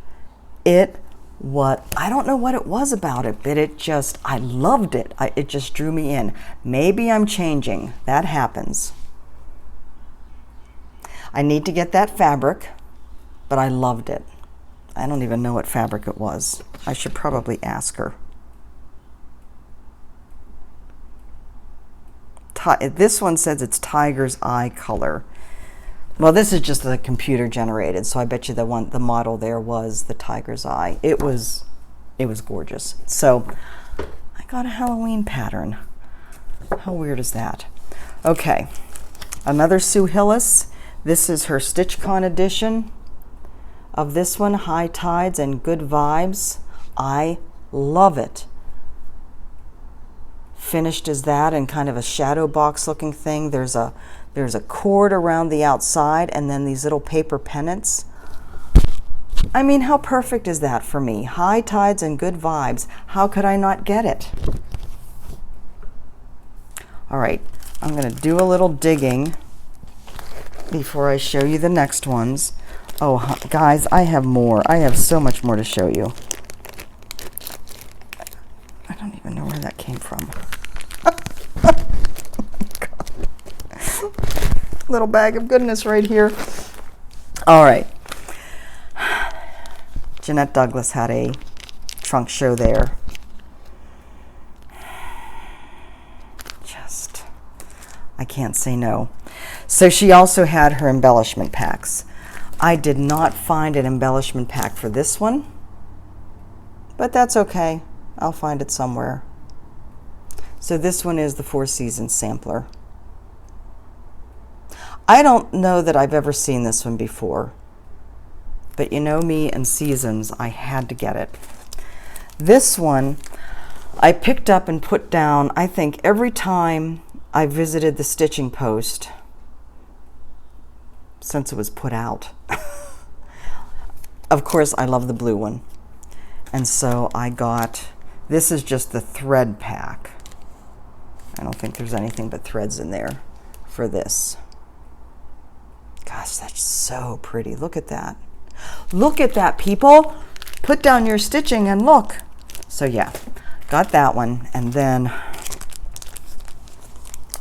Speaker 1: I don't know what it was about it, but I loved it. It just drew me in. Maybe I'm changing. That happens. I need to get that fabric, but I loved it. I don't even know what fabric it was. I should probably ask her. This one says it's Tiger's Eye color. Well, this is just the computer generated, so I bet you the model there was the Tiger's Eye. It was gorgeous. So I got a Halloween pattern. How weird is that? Okay, another Sue Hillis. This is her StitchCon edition of this one, High Tides and Good Vibes. I love it. Finished as that in kind of a shadow box looking thing. There's a cord around the outside and then these little paper pennants. I mean, how perfect is that for me? High Tides and Good Vibes. How could I not get it? All right, I'm going to do a little digging before I show you the next ones. Oh, guys, I have more. I have so much more to show you. I don't even know where that came from. Little bag of goodness right here. All right. Jeanette Douglas had a trunk show there. I can't say no. So she also had her embellishment packs. I did not find an embellishment pack for this one, but that's okay. I'll find it somewhere. So this one is the Four Seasons sampler. I don't know that I've ever seen this one before, but you know me and seasons, I had to get it. This one I picked up and put down, I think, every time I visited the stitching post since it was put out. Of course, I love the blue one. And so I got, this is just the thread pack. I don't think there's anything but threads in there for this. Gosh, that's so pretty. Look at that. Look at that, people. Put down your stitching and look. So yeah, got that one. And then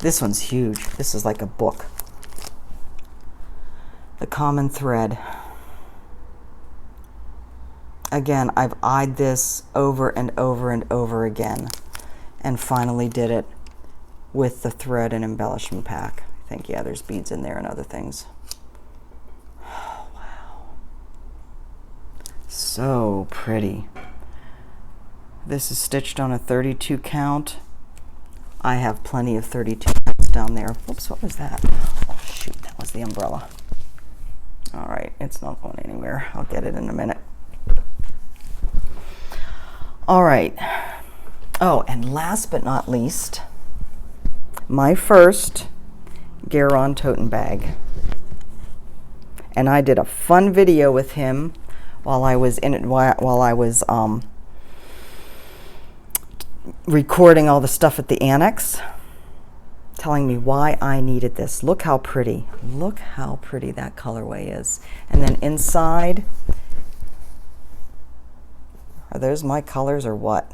Speaker 1: this one's huge. This is like a book. The Common Thread. Again, I've eyed this over and over and over again and finally did it with the thread and embellishment pack. I think, yeah, there's beads in there and other things. Oh, wow. So pretty. This is stitched on a 32 count. I have plenty of 32 counts down there. Whoops, what was that? Oh, shoot, that was the umbrella. All right, it's not going anywhere. I'll get it in a minute. All right. Oh, and last but not least, my first Garon toten bag. And I did a fun video with him while I was in it, while I was recording all the stuff at the annex, telling me why I needed this. Look how pretty. Look how pretty that colorway is. And then inside, are those my colors or what?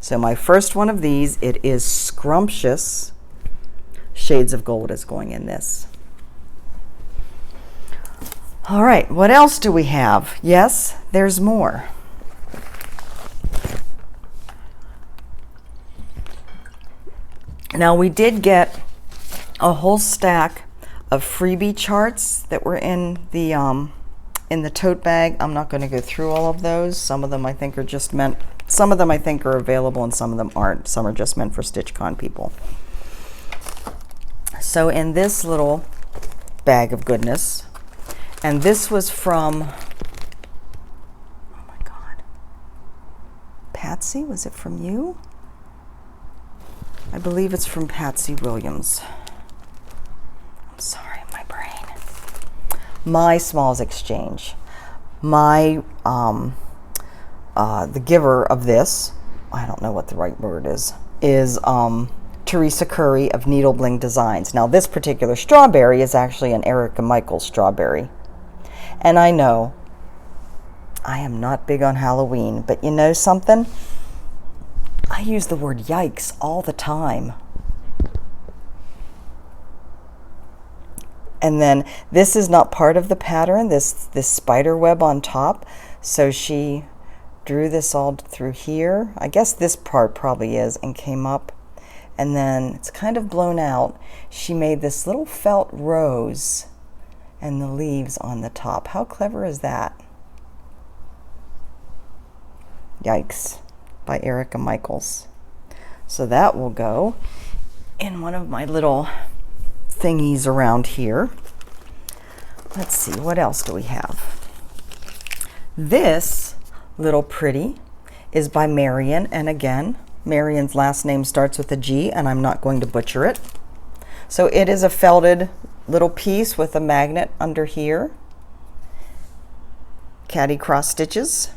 Speaker 1: So my first one of these, it is scrumptious. Shades of gold is going in this. All right, what else do we have? Yes, there's more. Now we did get a whole stack of freebie charts that were in the tote bag. I'm not going to go through all of those. Some of them I think are just meant, some of them I think are available and some of them aren't. Some are just meant for StitchCon people. So in this little bag of goodness, and this was from, oh my God, Patsy, was it from you? I believe it's from Patsy Williams. I'm sorry, my brain. My Smalls Exchange. My, the giver of this, I don't know what the right word is Teresa Curry of Needle Bling Designs. Now this particular strawberry is actually an Erica Michaels strawberry. And I know I am not big on Halloween, but you know something? I use the word yikes all the time. And then this is not part of the pattern, this spider web on top. So she drew this all through here. I guess this part probably is, and came up. And then it's kind of blown out. She made this little felt rose and the leaves on the top. How clever is that? Yikes, by Erica Michaels. So that will go in one of my little thingies around here. Let's see, what else do we have? This little pretty is by Marion, and again, Marion's last name starts with a G, and I'm not going to butcher it. So it is a felted little piece with a magnet under here, caddy cross stitches,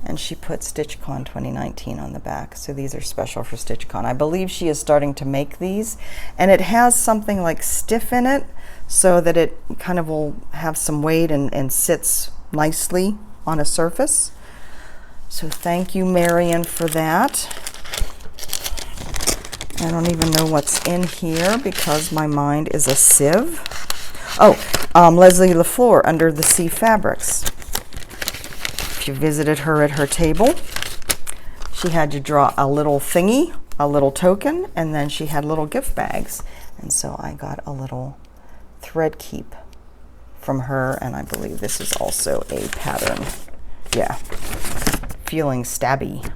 Speaker 1: and she put StitchCon 2019 on the back. So these are special for StitchCon. I believe she is starting to make these, and it has something like stiff in it so that it kind of will have some weight and sits nicely on a surface. So thank you, Marion, for that. I don't even know what's in here because my mind is a sieve. Oh, Leslie LaFleur under the Sea Fabrics. If you visited her at her table, she had you draw a little thingy, a little token, and then she had little gift bags. And so I got a little thread keep from her, and I believe this is also a pattern. Yeah, feeling stabby.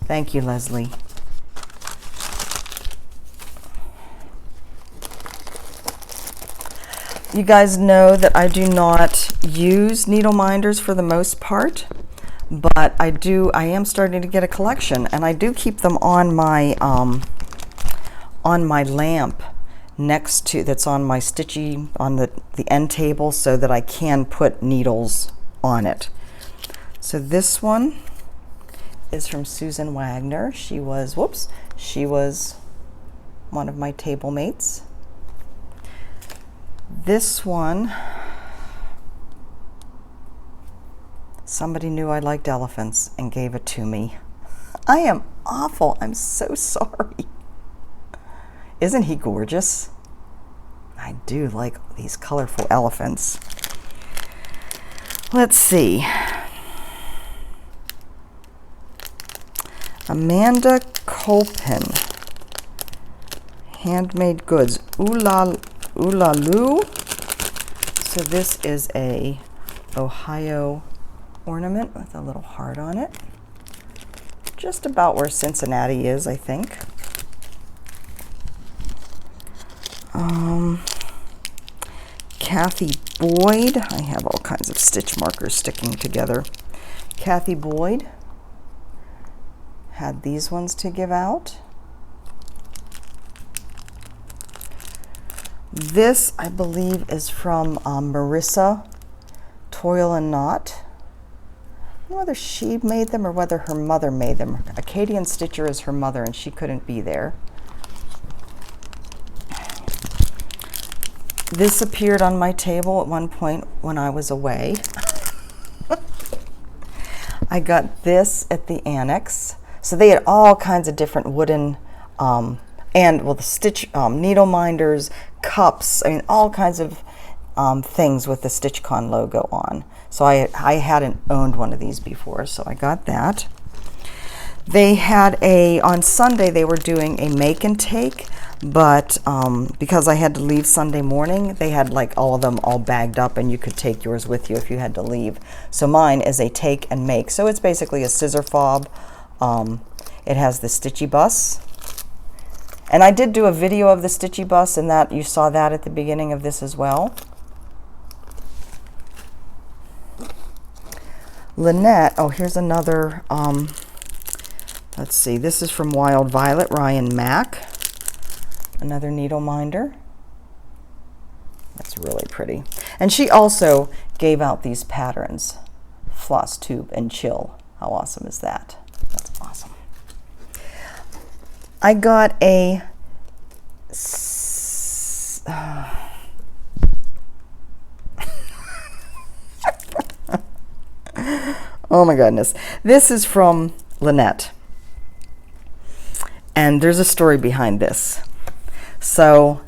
Speaker 1: Thank you, Leslie. You guys know that I do not use needle minders for the most part, but I am starting to get a collection, and I do keep them on my lamp next to, that's on my stitchy, on the end table, so that I can put needles on it. So this one is from Susan Wagner. She was one of my table mates. This one, somebody knew I liked elephants and gave it to me. I am awful. I'm so sorry. Isn't he gorgeous? I do like these colorful elephants. Let's see. Amanda Colpin. Handmade goods. Oolaloo. So this is a Ohio ornament with a little heart on it. Just about where Cincinnati is, I think. Kathy Boyd. I have all kinds of stitch markers sticking together. Kathy Boyd had these ones to give out. This, I believe, is from Marissa Toil and Knot. I don't know whether she made them or whether her mother made them. Acadian Stitcher is her mother, and she couldn't be there. This appeared on my table at one point when I was away. I got this at the annex. So they had all kinds of different wooden and well, the stitch needle minders, cups, I mean all kinds of things with the StitchCon logo on. So I hadn't owned one of these before, so I got that. They had on Sunday they were doing a make and take, but because I had to leave Sunday morning, they had like all of them all bagged up and you could take yours with you if you had to leave. So mine is a take and make. So it's basically a scissor fob. It has the stitchy bus. And I did do a video of the stitchy bus, and that you saw that at the beginning of this as well. Lynette, oh, here's another, let's see, this is from Wild Violet, Ryan Mack. Another needle minder. That's really pretty. And she also gave out these patterns, floss tube and chill. How awesome is that? That's awesome. I got a oh my goodness. This is from Lynette. And there's a story behind this. So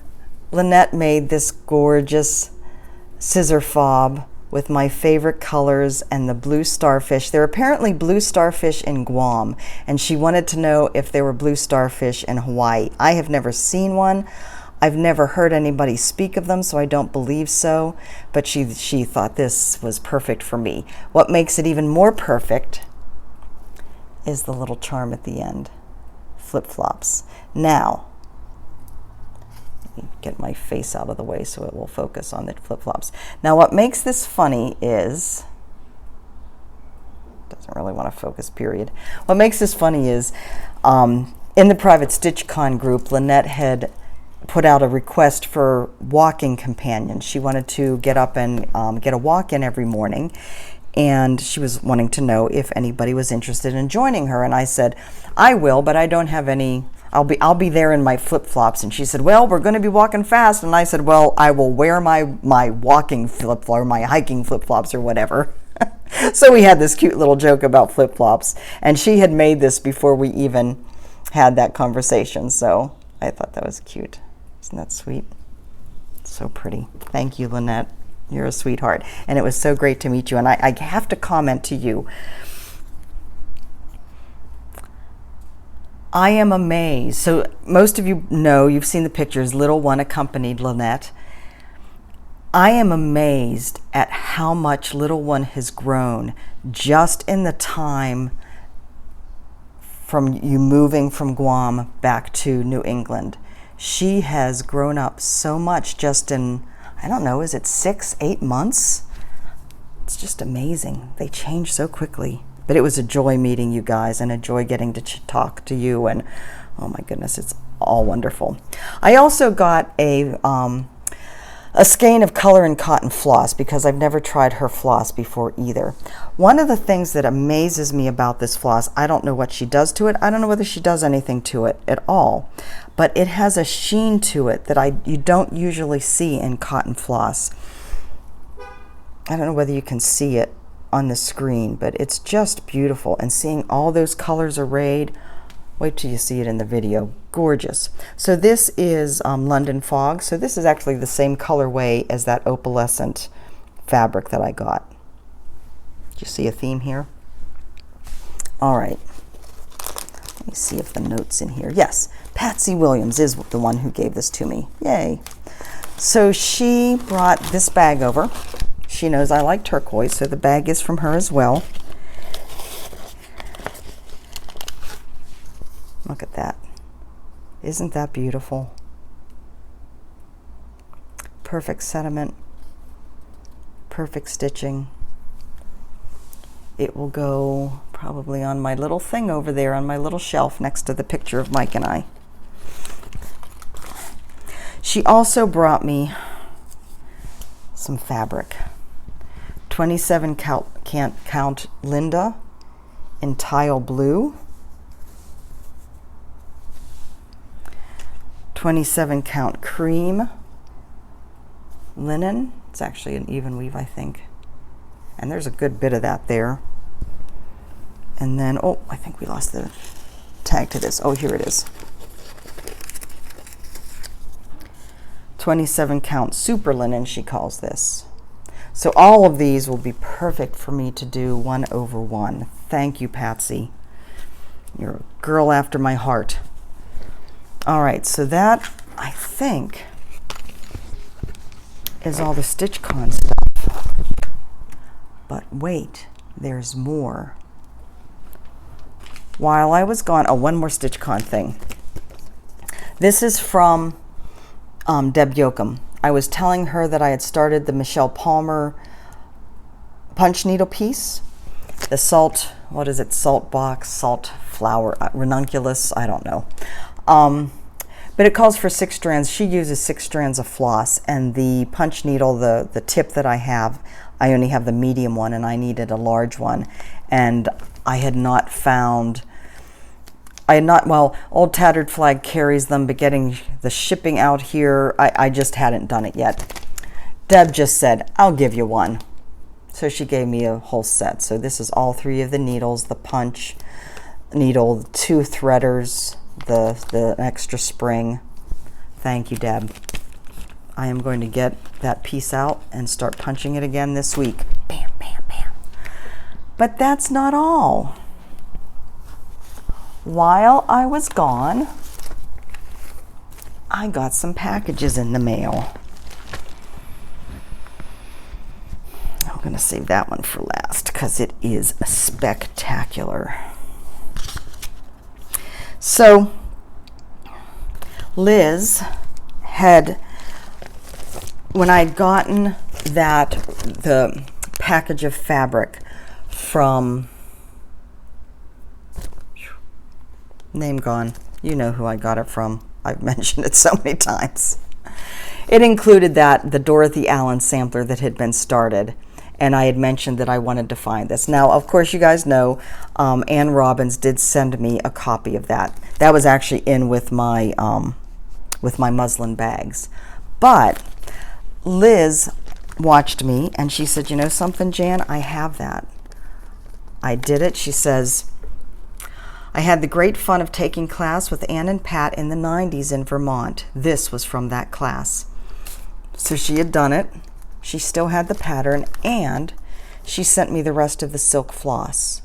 Speaker 1: Lynette made this gorgeous scissor fob with my favorite colors and the blue starfish. There are apparently blue starfish in Guam, and she wanted to know if there were blue starfish in Hawaii. I have never seen one. I've never heard anybody speak of them, so I don't believe so, but she thought this was perfect for me. What makes it even more perfect is the little charm at the end, flip-flops. Now, get my face out of the way so it will focus on the flip-flops. Now what makes this funny is, doesn't really want to focus, period. What makes this funny is, in the private StitchCon group, Lynette had put out a request for walking companions. She wanted to get up and get a walk in every morning, and she was wanting to know if anybody was interested in joining her. And I said, I will, but I don't have any, I'll be there in my flip-flops. And she said, well, we're going to be walking fast. And I said, well, I will wear my walking flip-flop or my hiking flip-flops or whatever. So we had this cute little joke about flip-flops, and she had made this before we even had that conversation. So I thought that was cute. Isn't that sweet? So pretty. Thank you, Lynette. You're a sweetheart. And it was so great to meet you. And I have to comment to you. I am amazed. So most of you know, you've seen the pictures, little one accompanied Lynette. I am amazed at how much little one has grown just in the time from you moving from Guam back to New England. She has grown up so much just in, I don't know, is it 6-8 months? It's just amazing. They change so quickly. But it was a joy meeting you guys, and a joy getting to talk to you, and oh my goodness, it's all wonderful. I also got a skein of color and cotton floss because I've never tried her floss before either. One of the things that amazes me about this floss, I don't know what she does to it. I don't know whether she does anything to it at all, but it has a sheen to it that you don't usually see in cotton floss. I don't know whether you can see it on the screen, but it's just beautiful. And seeing all those colors arrayed, wait till you see it in the video. Gorgeous. So this is London Fog. So this is actually the same colorway as that opalescent fabric that I got. Do you see a theme here? All right. Let me see if the note's in here. Yes, Patsy Williams is the one who gave this to me. Yay. So she brought this bag over. She knows I like turquoise, so the bag is from her as well. Look at that. Isn't that beautiful? Perfect sentiment, perfect stitching. It will go Probably on my little thing over there on my little shelf next to the picture of Mike and I. She also brought me some fabric. 27 count Linda in tile blue. 27 count cream linen. It's actually an even weave, I think. And there's a good bit of that there. And then, oh, I think we lost the tag to this. Oh, here it is. 27 count super linen, she calls this. So all of these will be perfect for me to do 1/1. Thank you, Patsy. You're a girl after my heart. All right, so that, I think, is all the StitchCon stuff. But wait, there's more. While I was gone, oh, one more StitchCon thing. This is from Deb Yoakum. I was telling her that I had started the Michelle Palmer punch needle piece. The salt, what is it? Salt box, salt flower, ranunculus, I don't know. But it calls for 6 strands. She uses 6 strands of floss, and the punch needle, the tip that I have, I only have the medium one, and I needed a large one. And I had not found, well, Old Tattered Flag carries them, but getting the shipping out here, I just hadn't done it yet. Deb just said, I'll give you one. So she gave me a whole set. So this is all 3 of the needles, the punch needle, the 2 threaders, the extra spring. Thank you, Deb. I am going to get that piece out and start punching it again this week. Bam, bam, bam. But that's not all. While I was gone, I got some packages in the mail. I'm going to save that one for last because it is spectacular. So, Liz had, when I'd gotten the package of fabric from, name gone, you know who I got it from. I've mentioned it so many times. It included the Dorothy Allen sampler that had been started, and I had mentioned that I wanted to find this. Now, of course, you guys know Ann Robbins did send me a copy of that. That was actually in with my muslin bags. But Liz watched me, and she said, you know something, Jan? I have that. I did it. She says, I had the great fun of taking class with Ann and Pat in the 90s in Vermont. This was from that class. So she had done it. She still had the pattern, and she sent me the rest of the silk floss.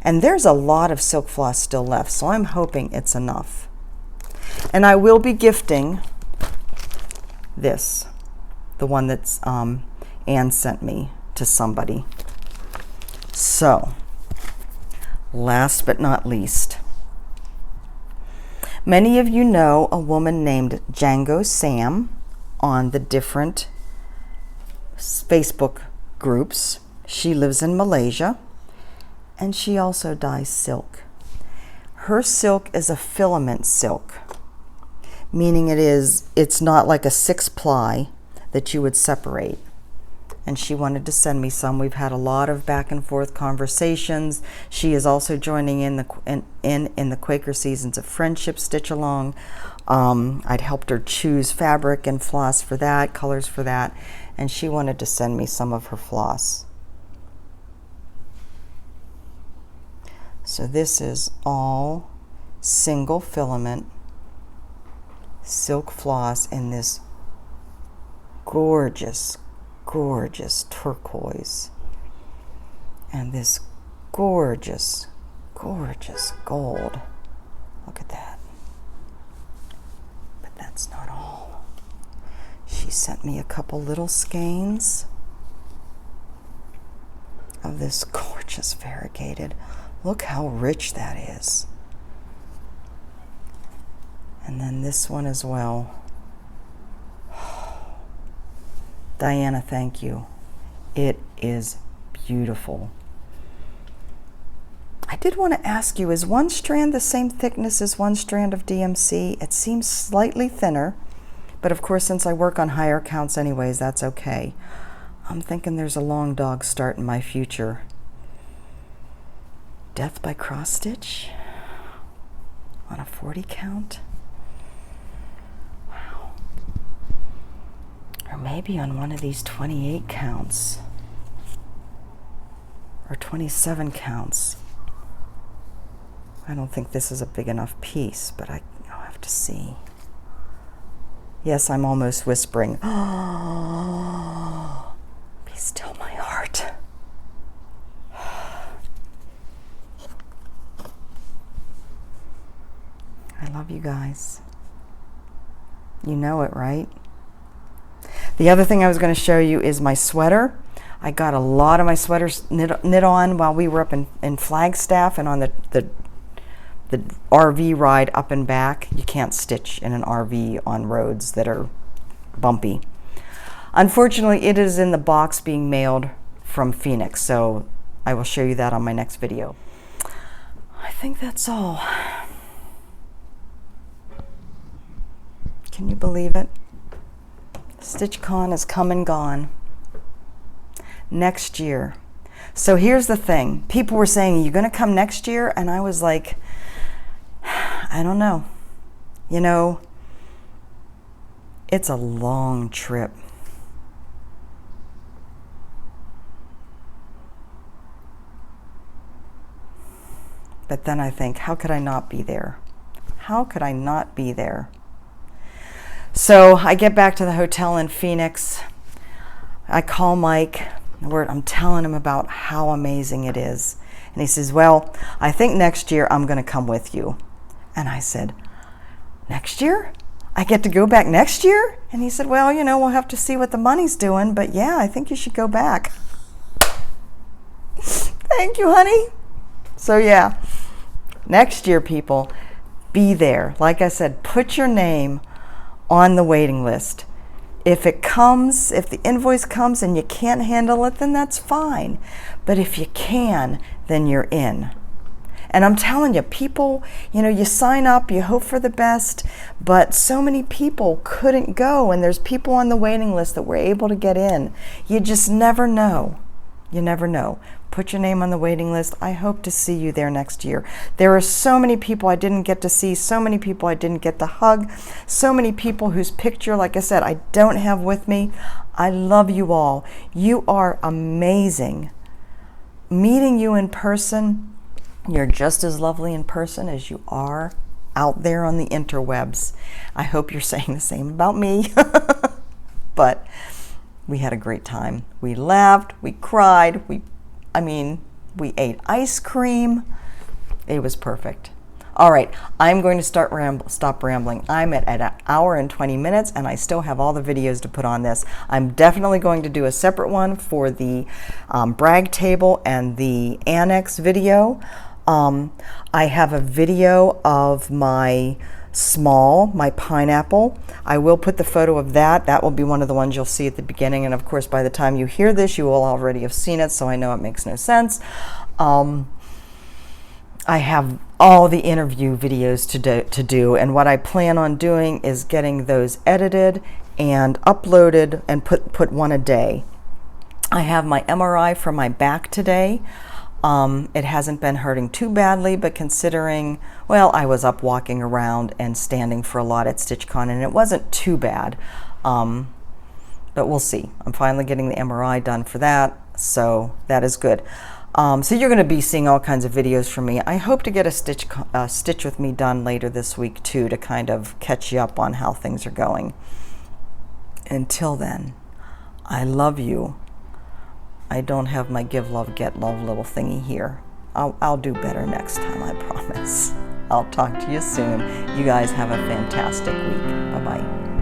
Speaker 1: And there's a lot of silk floss still left, so I'm hoping it's enough. And I will be gifting this, the one that's Ann sent me, to somebody. So, last but not least, many of you know a woman named Django Sam on the different Facebook groups. She lives in Malaysia, and she also dyes silk. Her silk is a filament silk, meaning it's not like a 6-ply that you would separate. And she wanted to send me some. We've had a lot of back and forth conversations. She is also joining in the Quaker Seasons of Friendship stitch along. I'd helped her choose fabric and floss for that, colors for that, and she wanted to send me some of her floss. So this is all single filament silk floss in this gorgeous, gorgeous turquoise and this gorgeous, gorgeous gold. Look at that. But that's not all. She sent me a couple little skeins of this gorgeous variegated. Look how rich that is. And then this one as well. Diana, thank you. It is beautiful. did want to ask you, is one strand the same thickness as one strand of DMC? It seems slightly thinner, but of course, since I work on higher counts anyways, that's okay. I'm thinking there's a long dog start in my future. Death by cross stitch on a 40 count. Wow. Or maybe on one of these 28 counts or 27 counts. I don't think this is a big enough piece, but I'll have to see. Yes, I'm almost whispering. Oh, be still my heart. I love you guys. You know it, right? The other thing I was going to show you is my sweater. I got a lot of my sweaters knit on while we were up in Flagstaff and on the RV ride up and back. You can't stitch in an RV on roads that are bumpy. Unfortunately, it is in the box being mailed from Phoenix, so I will show you that on my next video. I think that's all. Can you believe it? StitchCon is come and gone. Next year. So here's the thing. People were saying, are you going to come next year? And I was like, I don't know. You know, it's a long trip. But then I think, how could I not be there? How could I not be there? So I get back to the hotel in Phoenix. I call Mike. I'm telling him about how amazing it is. And he says, well, I think next year I'm going to come with you. And I said, next year? I get to go back next year? And he said, well, you know, we'll have to see what the money's doing, but yeah, I think you should go back. Thank you, honey. So yeah, next year, people, be there. Like I said, put your name on the waiting list. If it comes, if the invoice comes and you can't handle it, then that's fine. But if you can, then you're in. And I'm telling you, people, you know, you sign up, you hope for the best, but so many people couldn't go, and there's people on the waiting list that were able to get in. You just never know. You never know. Put your name on the waiting list. I hope to see you there next year. There are so many people I didn't get to see, so many people I didn't get to hug, so many people whose picture, like I said, I don't have with me. I love you all. You are amazing. Meeting you in person, you're just as lovely in person as you are out there on the interwebs. I hope you're saying the same about me. But we had a great time. We laughed, we cried, we ate ice cream. It was perfect. All right, I'm going to stop rambling. I'm at an hour and 20 minutes, and I still have all the videos to put on this. I'm definitely going to do a separate one for the brag table and the annex video. I have a video of my my pineapple. I will put the photo of that. That will be one of the ones you'll see at the beginning, and of course by the time you hear this you will already have seen it, so I know it makes no sense. I have all the interview videos to do, and what I plan on doing is getting those edited and uploaded and put one a day. I have my MRI for my back today. It hasn't been hurting too badly, but considering, well, I was up walking around and standing for a lot at StitchCon, and it wasn't too bad. But we'll see. I'm finally getting the MRI done for that, so that is good. So you're going to be seeing all kinds of videos from me. I hope to get a Stitch With Me done later this week, too, to kind of catch you up on how things are going. Until then, I love you. I don't have my give love, get love little thingy here. I'll do better next time, I promise. I'll talk to you soon. You guys have a fantastic week. Bye-bye.